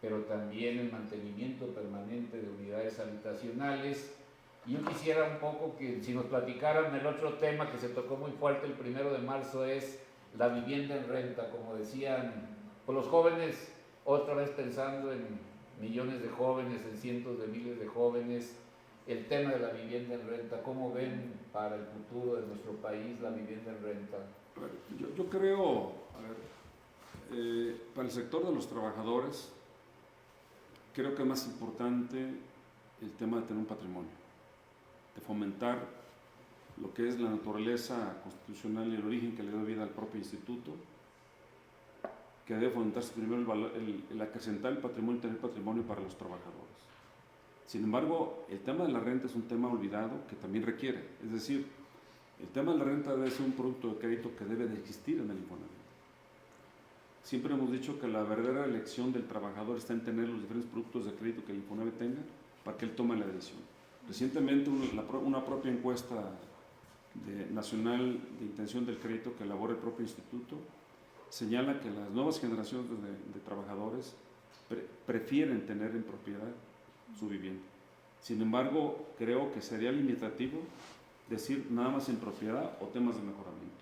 Speaker 3: pero también el mantenimiento permanente de unidades habitacionales. Y yo quisiera un poco que si nos platicaran el otro tema que se tocó muy fuerte el 1 de marzo es la vivienda en renta, como decían, pues los jóvenes, otra vez pensando en millones de jóvenes, en cientos de miles de jóvenes, el tema de la vivienda en renta, ¿cómo ven para el futuro de nuestro país la vivienda en renta?
Speaker 4: Yo creo, para el sector de los trabajadores, creo que es más importante el tema de tener un patrimonio, de fomentar lo que es la naturaleza constitucional y el origen que le da vida al propio instituto, que debe fomentarse primero el acrecentar el patrimonio y tener patrimonio para los trabajadores. Sin embargo, el tema de la renta es un tema olvidado que también requiere, es decir, el tema de la renta debe ser un producto de crédito que debe de existir en el Infonavit. Siempre hemos dicho que la verdadera elección del trabajador está en tener los diferentes productos de crédito que el Infonavit tenga para que él tome la decisión. Recientemente una propia encuesta nacional de intención del crédito que elabora el propio instituto señala que las nuevas generaciones de trabajadores prefieren tener en propiedad su vivienda. Sin embargo, creo que sería limitativo decir nada más en propiedad o temas de mejoramiento.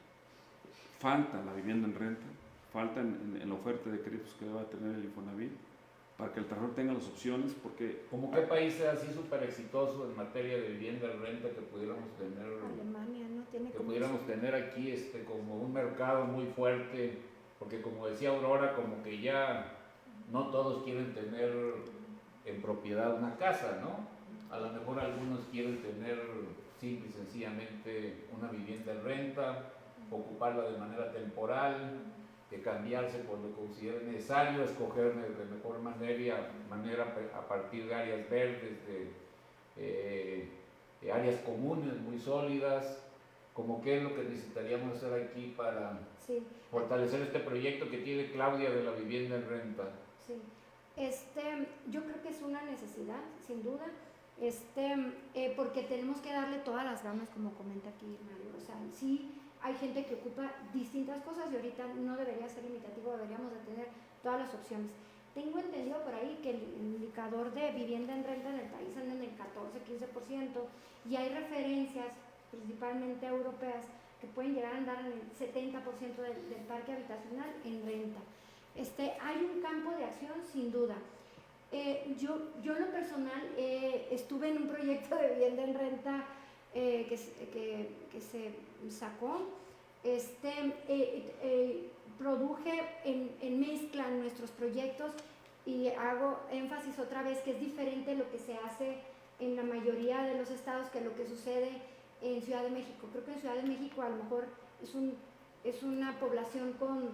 Speaker 4: Falta la vivienda en renta, falta en la oferta de créditos que deba tener el Infonavit para que el trabajador tenga las opciones, porque...
Speaker 3: ¿Cómo qué país es así súper exitoso en materia de vivienda en renta que pudiéramos tener?
Speaker 2: Alemania, ¿no? Tiene
Speaker 3: Que
Speaker 2: como
Speaker 3: pudiéramos tener aquí como un mercado muy fuerte, porque como decía Aurora, como que ya no todos quieren tener en propiedad una casa, ¿no? A lo mejor algunos quieren tener simple y sencillamente una vivienda en renta, ocuparla de manera temporal, de cambiarse cuando consideren necesario, escoger de mejor manera a partir de áreas verdes, de áreas comunes muy sólidas, como qué es lo que necesitaríamos hacer aquí para fortalecer este proyecto que tiene Claudia de la vivienda en renta.
Speaker 2: Sí, yo creo que es una necesidad, sin duda, porque tenemos que darle todas las ganas, como comenta aquí Mario. O sea, sí hay gente que ocupa distintas cosas y ahorita no debería ser limitativo, deberíamos de tener todas las opciones. Tengo entendido por ahí que el indicador de vivienda en renta en el país anda en el 14-15% y hay referencias, principalmente europeas, que pueden llegar a andar en el 70% del parque habitacional en renta. Hay un campo de acción sin duda. Yo en lo personal estuve en un proyecto de vivienda en renta que se sacó. Produje en mezcla nuestros proyectos y hago énfasis otra vez que es diferente lo que se hace en la mayoría de los estados que lo que sucede en Ciudad de México. Creo que en Ciudad de México a lo mejor es una población con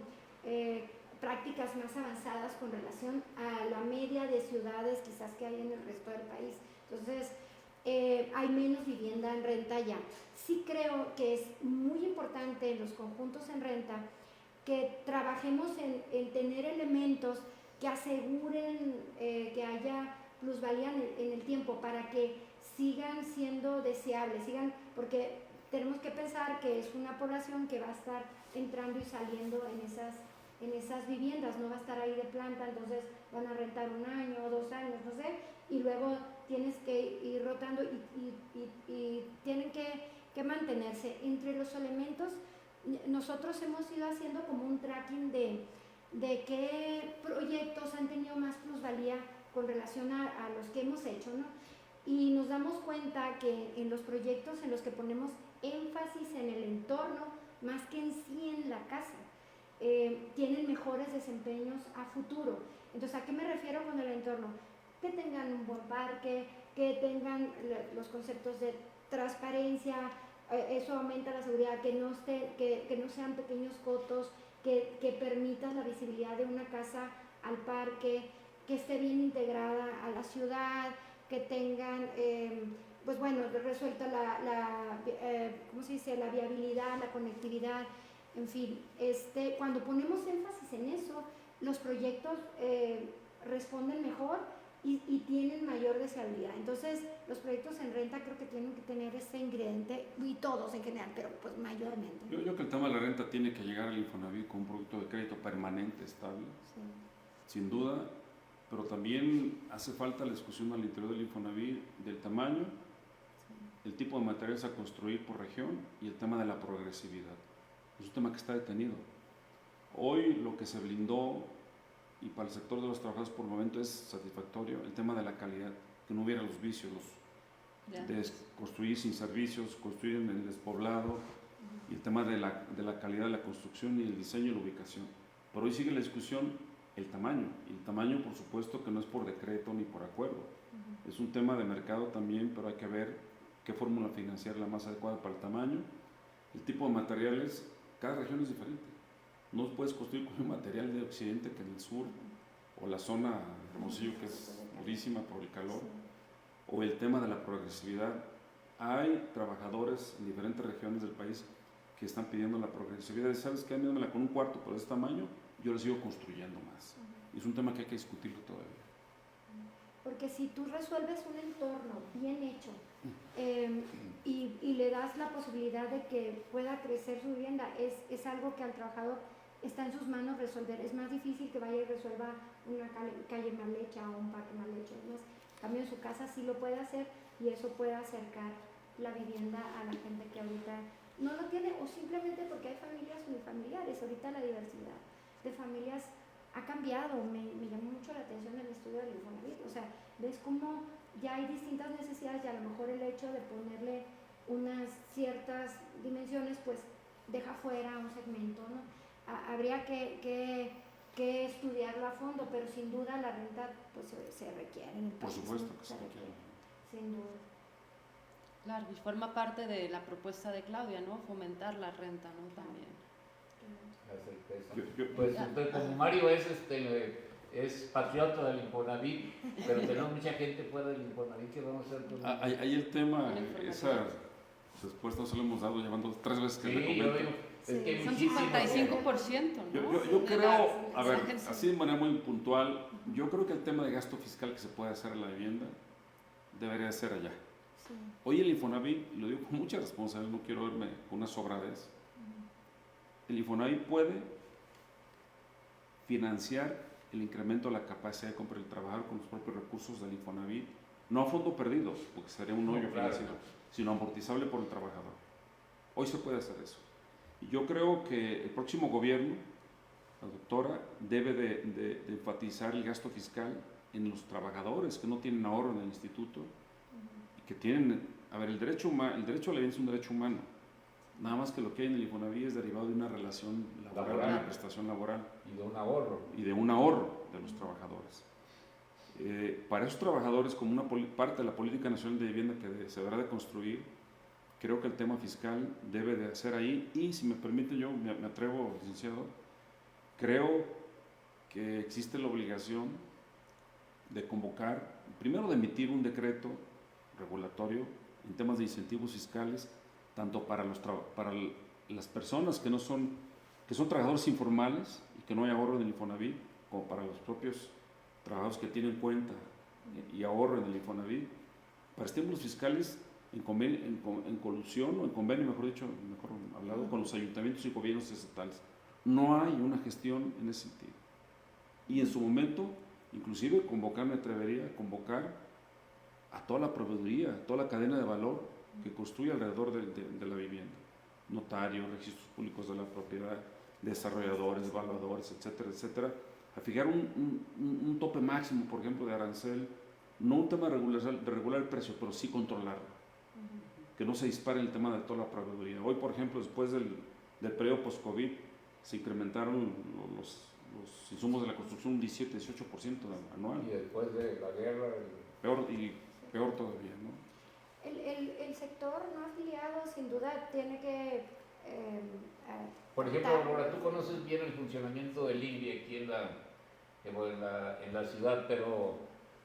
Speaker 2: prácticas más avanzadas con relación a la media de ciudades quizás que hay en el resto del país. Entonces, hay menos vivienda en renta ya. Sí creo que es muy importante en los conjuntos en renta que trabajemos en tener elementos que aseguren que haya plusvalía en el tiempo para que sigan siendo deseables, porque tenemos que pensar que es una población que va a estar entrando y saliendo en esas viviendas, no va a estar ahí de planta, entonces van a rentar 1 año o 2 años, no sé, y luego tienes que ir rotando y tienen que mantenerse. Entre los elementos, nosotros hemos ido haciendo como un tracking de qué proyectos han tenido más plusvalía con relación a los que hemos hecho, ¿no? Y nos damos cuenta que en los proyectos en los que ponemos énfasis en el entorno, más que en sí en la casa, tienen mejores desempeños a futuro. Entonces, ¿a qué me refiero con el entorno? que tengan un buen parque, que tengan los conceptos de transparencia, eso aumenta la seguridad, que no sean pequeños cotos, que permitas la visibilidad de una casa al parque, que esté bien integrada a la ciudad, que tengan, pues bueno, resuelta ¿cómo se dice?, la viabilidad, la conectividad, en fin, cuando ponemos énfasis en eso, los proyectos responden mejor y tienen mayor deseabilidad. Entonces, los proyectos en renta creo que tienen que tener este ingrediente, y todos en general, pero pues mayormente.
Speaker 4: Yo creo que el tema de la renta tiene que llegar al Infonavit con un producto de crédito permanente, estable,
Speaker 2: Sí.
Speaker 4: sin duda, pero también hace falta la discusión al interior del Infonavit del tamaño, el tipo de materiales a construir por región y el tema de la progresividad. Es un tema que está detenido. Hoy lo que se blindó, y para el sector de los trabajadores por el momento es satisfactorio, el tema de la calidad, que no hubiera los vicios, de construir sin servicios, construir en el despoblado, y el tema de la calidad de la construcción y el diseño y la ubicación. Pero hoy sigue la discusión el tamaño, y el tamaño por supuesto que no es por decreto ni por acuerdo, es un tema de mercado también, pero hay que ver qué fórmula financiera es la más adecuada para el tamaño, el tipo de materiales, cada región es diferente. No puedes construir con un material de occidente que en el sur, o la zona de Hermosillo que es durísima por el calor, o el tema de la progresividad. Hay trabajadores en diferentes regiones del país que están pidiendo la progresividad. ¿Sabes qué? Míramela con un cuarto por este tamaño, yo lo sigo construyendo más. Y es un tema que hay que discutirlo todavía.
Speaker 2: Porque si tú resuelves un entorno bien hecho y le das la posibilidad de que pueda crecer su vivienda, es algo que al trabajador está en sus manos resolver. Es más difícil que vaya y resuelva una calle mal hecha o un parque mal hecho. En cambio, en su casa sí lo puede hacer y eso puede acercar la vivienda a la gente que ahorita no lo tiene, o simplemente porque hay familias unifamiliares. Ahorita la diversidad de familias ha cambiado. Me llamó mucho la atención el estudio del Infonavit. O sea, ves cómo ya hay distintas necesidades y a lo mejor el hecho de ponerle unas ciertas dimensiones pues deja fuera un segmento, ¿no? Habría que estudiarlo a fondo, pero sin duda la renta pues se requiere en el
Speaker 4: Por
Speaker 2: país,
Speaker 4: supuesto
Speaker 2: ¿no?
Speaker 4: que se requiere.
Speaker 2: Sin duda.
Speaker 5: Claro, y forma parte de la propuesta de Claudia, ¿no? Fomentar la renta, ¿no? También.
Speaker 3: La certeza. Pues entonces, como Mario es patriota del Infonavit, pero tenemos mucha gente fuera del Infonavit, ¿qué vamos a hacer con
Speaker 4: Ahí el tema, esa respuesta se lo hemos dado llevando 3 veces que le comento.
Speaker 3: Es que
Speaker 5: Son
Speaker 3: muchísimo.
Speaker 5: 55%, ¿no?
Speaker 4: Yo creo, a ver,
Speaker 5: Sí.
Speaker 4: así de manera muy puntual, yo creo que el tema de gasto fiscal que se puede hacer en la vivienda debería ser allá.
Speaker 2: Sí.
Speaker 4: Hoy el Infonavit, y lo digo con mucha responsabilidad, no quiero verme con una sobradez, el Infonavit puede financiar el incremento de la capacidad de compra del trabajador con los propios recursos del Infonavit, no a fondo perdido, porque sería un hoyo financiero, sino amortizable por el trabajador. Hoy se puede hacer eso. Y yo creo que el próximo gobierno, la doctora, debe de enfatizar el gasto fiscal en los trabajadores que no tienen ahorro en el instituto y que tienen, a ver, el derecho a la vivienda es un derecho humano, nada más que lo que hay en el Infonavit es derivado de una relación laboral, de una prestación laboral
Speaker 3: Y de un ahorro.
Speaker 4: y de un ahorro de los trabajadores. Para esos trabajadores, como una parte de la política nacional de vivienda que se deberá de construir, creo que el tema fiscal debe de ser ahí. Y si me permite, yo me atrevo, licenciado, creo que existe la obligación de convocar, primero de emitir un decreto regulatorio en temas de incentivos fiscales, tanto para las personas que son trabajadores informales y que no hay ahorro en el Infonavit, como para los propios trabajadores que tienen cuenta y ahorro en el Infonavit, para estímulos fiscales en colusión o en convenio, mejor hablado, con los ayuntamientos y gobiernos estatales. No hay una gestión en ese sentido. Y en su momento, inclusive me atrevería a convocar a toda la proveeduría, a toda la cadena de valor que construye alrededor de la vivienda. Notarios, registros públicos de la propiedad, desarrolladores, evaluadores, etcétera, etcétera, a fijar un tope máximo, por ejemplo, de arancel, no un tema de regular el precio, pero sí controlarlo. Que no se dispare el tema de toda la proveeduría. Hoy, por ejemplo, después del periodo post-COVID, se incrementaron los insumos de la construcción un 17-18% anual.
Speaker 3: Y después de la guerra,
Speaker 4: Peor todavía, ¿no?
Speaker 2: El sector no afiliado sin duda tiene que...
Speaker 3: por ejemplo,
Speaker 2: adaptar.
Speaker 3: Aurora, tú conoces bien el funcionamiento del INVI aquí en la ciudad, pero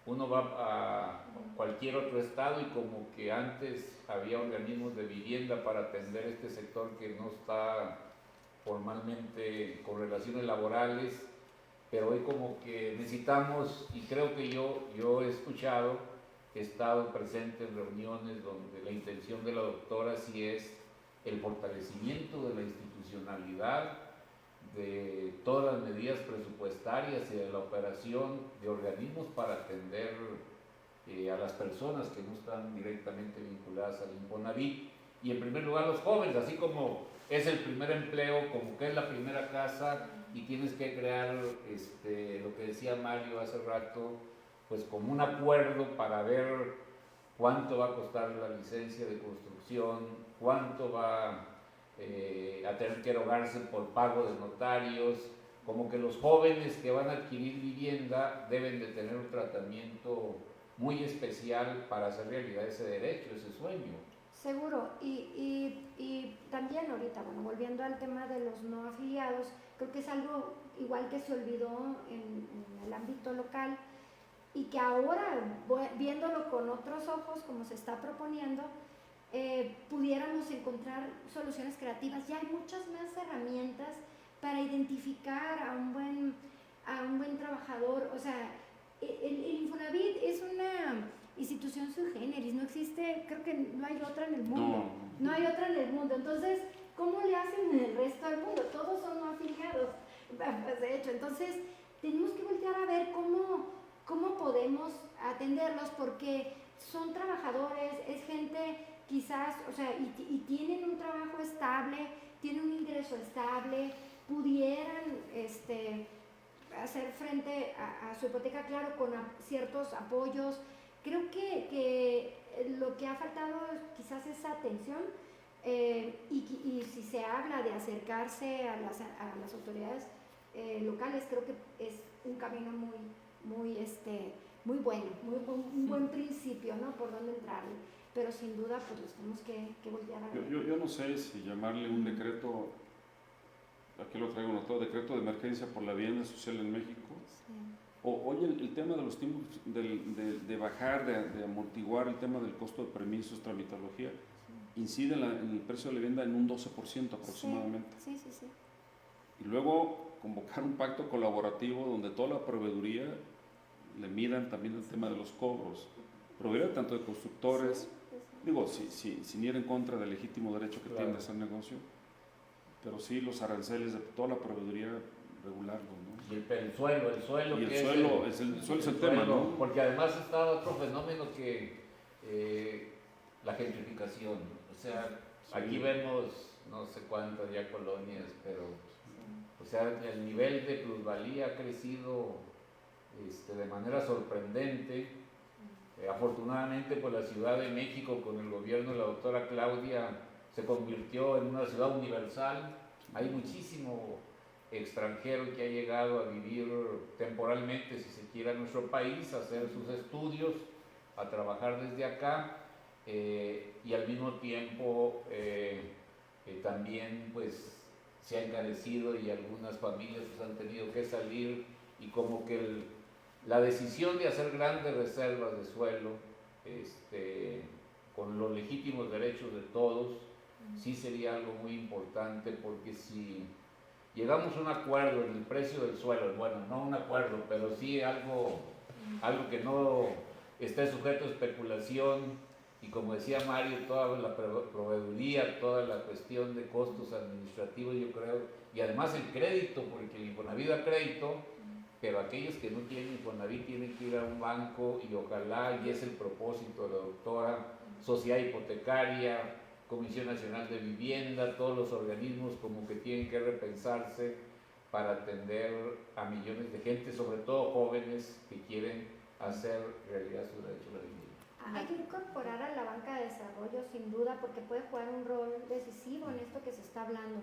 Speaker 3: uno va a cualquier otro estado y como que antes había organismos de vivienda para atender este sector que no está formalmente con relaciones laborales, pero hoy como que necesitamos, y creo que yo he escuchado, he estado presente en reuniones donde la intención de la doctora sí es el fortalecimiento de la institucionalidad, de todas las medidas presupuestarias y de la operación de organismos para atender a las personas que no están directamente vinculadas al Infonavit. Y en primer lugar los jóvenes, así como es el primer empleo, como que es la primera casa y tienes que crear lo que decía Mario hace rato, pues como un acuerdo para ver cuánto va a costar la licencia de construcción, cuánto va a tener que erogarse por pago de notarios, como que los jóvenes que van a adquirir vivienda deben de tener un tratamiento muy especial para hacer realidad ese derecho, ese sueño.
Speaker 2: Seguro, y también ahorita, bueno, volviendo al tema de los no afiliados, creo que es algo igual que se olvidó en el ámbito local y que ahora, viéndolo con otros ojos, como se está proponiendo, pudiéramos encontrar soluciones creativas. Ya hay muchas más herramientas para identificar a un buen trabajador. O sea, el Infonavit es una institución sui generis, no existe, creo que no hay otra en el mundo. No hay otra en el mundo. Entonces, ¿cómo le hacen en el resto del mundo? Todos son no afiliados, pues de hecho. Entonces, tenemos que voltear a ver cómo podemos atenderlos, porque son trabajadores, es gente quizás, o sea, y tienen un trabajo estable, tienen un ingreso estable, pudieran hacer frente a su hipoteca, claro, con ciertos apoyos. Creo que lo que ha faltado quizás es atención, y si se habla de acercarse a las autoridades locales, creo que es un camino muy bueno, un buen principio, ¿no? Por dónde entrar. Pero sin duda, pues los tenemos que voltear a ver.
Speaker 4: Yo no sé si llamarle un decreto, aquí lo traigo anotado, decreto de emergencia por la vivienda social en México.
Speaker 2: Sí.
Speaker 4: Oye, el tema de los tiempos, de bajar, de amortiguar el tema del costo de permisos, tramitología, incide en el precio de la vivienda en un 12% aproximadamente.
Speaker 2: Sí.
Speaker 4: Y luego convocar un pacto colaborativo donde toda la proveeduría le midan también el tema de los cobros. Proveeduría tanto de constructores, digo, sin ir en contra del legítimo derecho que tiene de hacer negocio, pero sí los aranceles de toda la proveeduría regularlo, ¿no?
Speaker 3: Y el suelo
Speaker 4: Y
Speaker 3: que
Speaker 4: el suelo es el tema, ¿no?
Speaker 3: Porque además está otro fenómeno que la gentrificación. O sea, aquí vemos no sé cuántas ya colonias, pero o sea, el nivel de plusvalía ha crecido de manera sorprendente. Afortunadamente, pues la Ciudad de México, con el gobierno de la doctora Claudia, se convirtió en una ciudad universal. Hay muchísimo extranjero que ha llegado a vivir temporalmente, si se quiere, a nuestro país, a hacer sus estudios, a trabajar desde acá, y al mismo tiempo también pues se ha encarecido y algunas familias pues, han tenido que salir, y como que la decisión de hacer grandes reservas de suelo con los legítimos derechos de todos sí sería algo muy importante, porque si llegamos a un acuerdo en el precio del suelo, bueno, no un acuerdo, pero sí algo que no esté sujeto a especulación, y como decía Mario, toda la proveeduría, toda la cuestión de costos administrativos, yo creo, y además el crédito, porque el Infonavit da crédito, pero aquellos que no tienen Infonavit tienen que ir a un banco, y ojalá, y es el propósito de la doctora, sociedad hipotecaria, Comisión Nacional de Vivienda, todos los organismos como que tienen que repensarse para atender a millones de gente, sobre todo jóvenes que quieren hacer realidad su derecho a la vivienda.
Speaker 2: Hay que incorporar a la banca de desarrollo sin duda, porque puede jugar un rol decisivo en esto que se está hablando.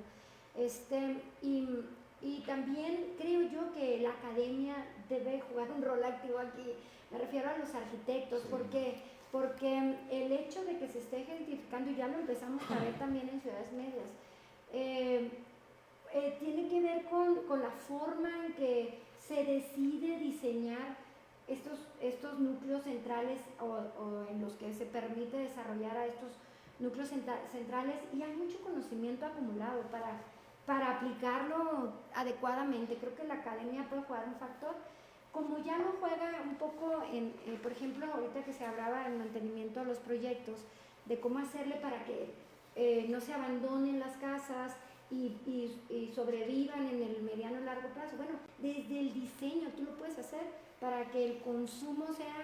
Speaker 2: Y Y también creo yo que la academia debe jugar un rol activo aquí. Me refiero a los arquitectos,
Speaker 3: Sí.
Speaker 2: porque el hecho de que se esté gentrificando, y ya lo empezamos a ver también en ciudades medias, tiene que ver con la forma en que se decide diseñar estos núcleos centrales o en los que se permite desarrollar a estos núcleos centrales, y hay mucho conocimiento acumulado para aplicarlo adecuadamente. Creo que la academia puede jugar un factor, como ya lo juega un poco por ejemplo, ahorita que se hablaba del mantenimiento de los proyectos, de cómo hacerle para que no se abandonen las casas y sobrevivan en el mediano y largo plazo. Bueno, desde el diseño tú lo puedes hacer para que el consumo sea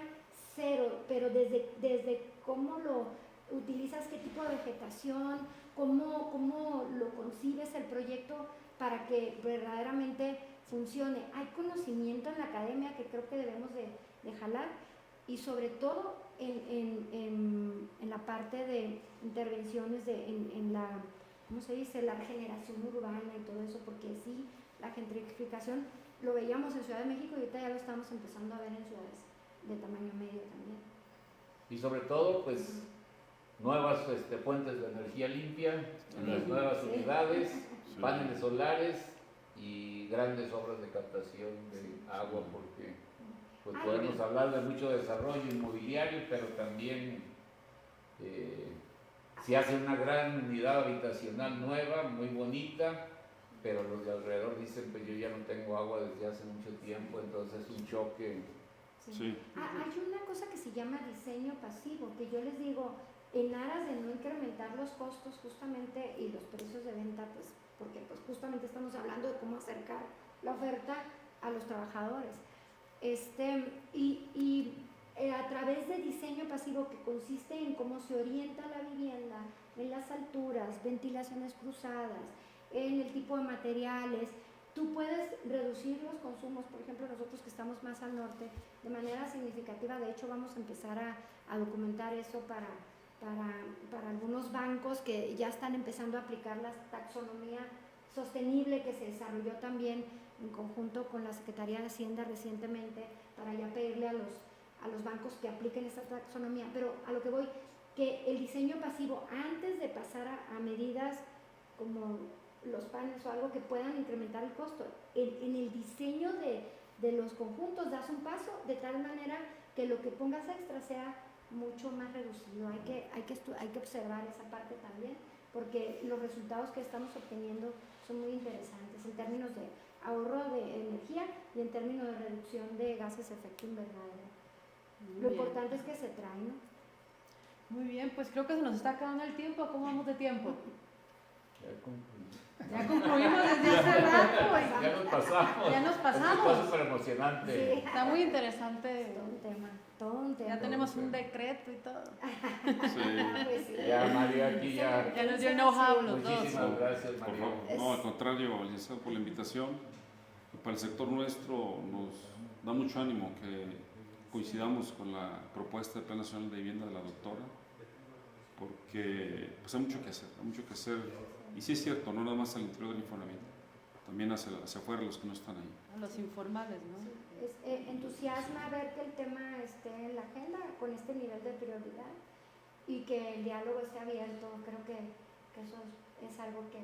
Speaker 2: cero, pero desde cómo lo utilizas, qué tipo de vegetación, cómo lo concibes el proyecto para que verdaderamente funcione. Hay conocimiento en la academia que creo que debemos de jalar, y sobre todo en la parte de intervenciones en la, ¿cómo se dice?, la regeneración urbana y todo eso, porque sí, la gentrificación lo veíamos en Ciudad de México y ahorita ya lo estamos empezando a ver en ciudades de tamaño medio también.
Speaker 3: Y sobre todo, pues, nuevas fuentes de energía limpia en las nuevas unidades,
Speaker 4: Sí.
Speaker 3: paneles solares y grandes obras de captación de agua, porque pues, podemos hablar de mucho desarrollo inmobiliario, pero también se hace una gran unidad habitacional nueva, muy bonita, pero los de alrededor dicen, pues yo ya no tengo agua desde hace mucho tiempo, entonces es un choque.
Speaker 4: Sí.
Speaker 2: Hay una cosa que se llama diseño pasivo, que yo les digo, en aras de no incrementar los costos justamente y los precios de venta, pues porque pues justamente estamos hablando de cómo acercar la oferta a los trabajadores. A través de diseño pasivo, que consiste en cómo se orienta la vivienda, en las alturas, ventilaciones cruzadas, en el tipo de materiales, tú puedes reducir los consumos. Por ejemplo, nosotros que estamos más al norte, de manera significativa. De hecho, vamos a empezar a documentar eso para algunos bancos que ya están empezando a aplicar la taxonomía sostenible que se desarrolló también en conjunto con la Secretaría de Hacienda recientemente, para ya pedirle a los bancos que apliquen esa taxonomía. Pero a lo que voy, que el diseño pasivo, antes de pasar a medidas como los paneles o algo que puedan incrementar el costo, en el diseño de los conjuntos das un paso de tal manera que lo que pongas extra sea mucho más reducido. Hay que observar esa parte también, porque los resultados que estamos obteniendo son muy interesantes en términos de ahorro de energía y en términos de reducción de gases de efecto invernadero. Lo importante es que se trae, ¿no?
Speaker 1: Muy bien, pues creo que se nos está acabando el tiempo. ¿Cómo vamos de tiempo? Ya concluimos desde hace rato.
Speaker 3: Ya nos pasamos.
Speaker 1: Ya nos pasamos.
Speaker 3: Fue súper emocionante.
Speaker 2: Sí.
Speaker 5: Está muy interesante.
Speaker 2: Todo un tema.
Speaker 5: Ya tenemos un decreto y todo.
Speaker 4: Sí.
Speaker 2: Pues sí.
Speaker 3: Ya Mario aquí ya.
Speaker 5: Ya nos dio el know-how los dos.
Speaker 3: Muchísimas gracias,
Speaker 4: Por
Speaker 3: Mario.
Speaker 4: favor. No, al contrario, licenciado, por la invitación. Para el sector nuestro nos da mucho ánimo que coincidamos con la propuesta del Plan Nacional de Vivienda de la doctora, porque pues hay mucho que hacer, y sí es cierto, no nada más al interior del Infonavit, también hacia afuera los que no están ahí.
Speaker 5: A los informales, ¿no?
Speaker 2: Entusiasma ver que el tema esté en la agenda con este nivel de prioridad y que el diálogo esté abierto. Creo que eso es algo que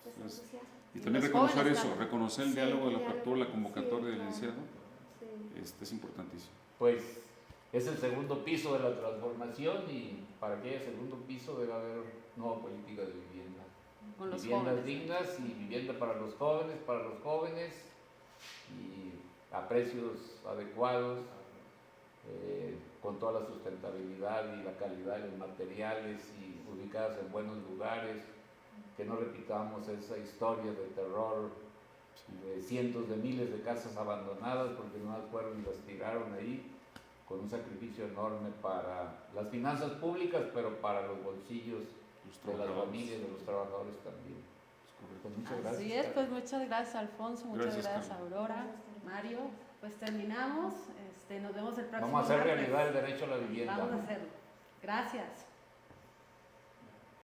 Speaker 2: pues, entusiasma.
Speaker 4: Y también
Speaker 5: los
Speaker 4: reconocer
Speaker 5: jóvenes
Speaker 4: eso,
Speaker 5: también.
Speaker 4: reconocer el
Speaker 2: Sí,
Speaker 4: diálogo de la
Speaker 2: el
Speaker 4: apertura, la
Speaker 2: diálogo.
Speaker 4: convocatoria
Speaker 2: Sí,
Speaker 4: del
Speaker 2: claro.
Speaker 4: licenciado,
Speaker 2: Sí.
Speaker 4: es importantísimo.
Speaker 3: Pues es el segundo piso de la transformación, y para que haya segundo piso debe haber nueva política de vivienda.
Speaker 5: Con los
Speaker 3: Viviendas
Speaker 5: jóvenes.
Speaker 3: dignas y vivienda para los jóvenes y a precios adecuados, con toda la sustentabilidad y la calidad de los materiales y ubicadas en buenos lugares, que no repitamos esa historia de terror de cientos de miles de casas abandonadas porque no las fueron y las tiraron ahí, con un sacrificio enorme para las finanzas públicas, pero para los bolsillos
Speaker 4: Los
Speaker 3: de las
Speaker 4: trabajadores.
Speaker 3: familias, de los trabajadores también.
Speaker 4: Es correcto.
Speaker 3: Pues muchas gracias.
Speaker 5: Así es, pues muchas gracias Alfonso, muchas
Speaker 4: Gracias,
Speaker 5: gracias
Speaker 4: Carmen.
Speaker 5: Aurora, Mario.
Speaker 1: Pues terminamos. Nos vemos el próximo
Speaker 3: Vamos a hacer
Speaker 1: martes.
Speaker 3: realidad el derecho a la vivienda.
Speaker 1: Vamos a hacerlo. Gracias.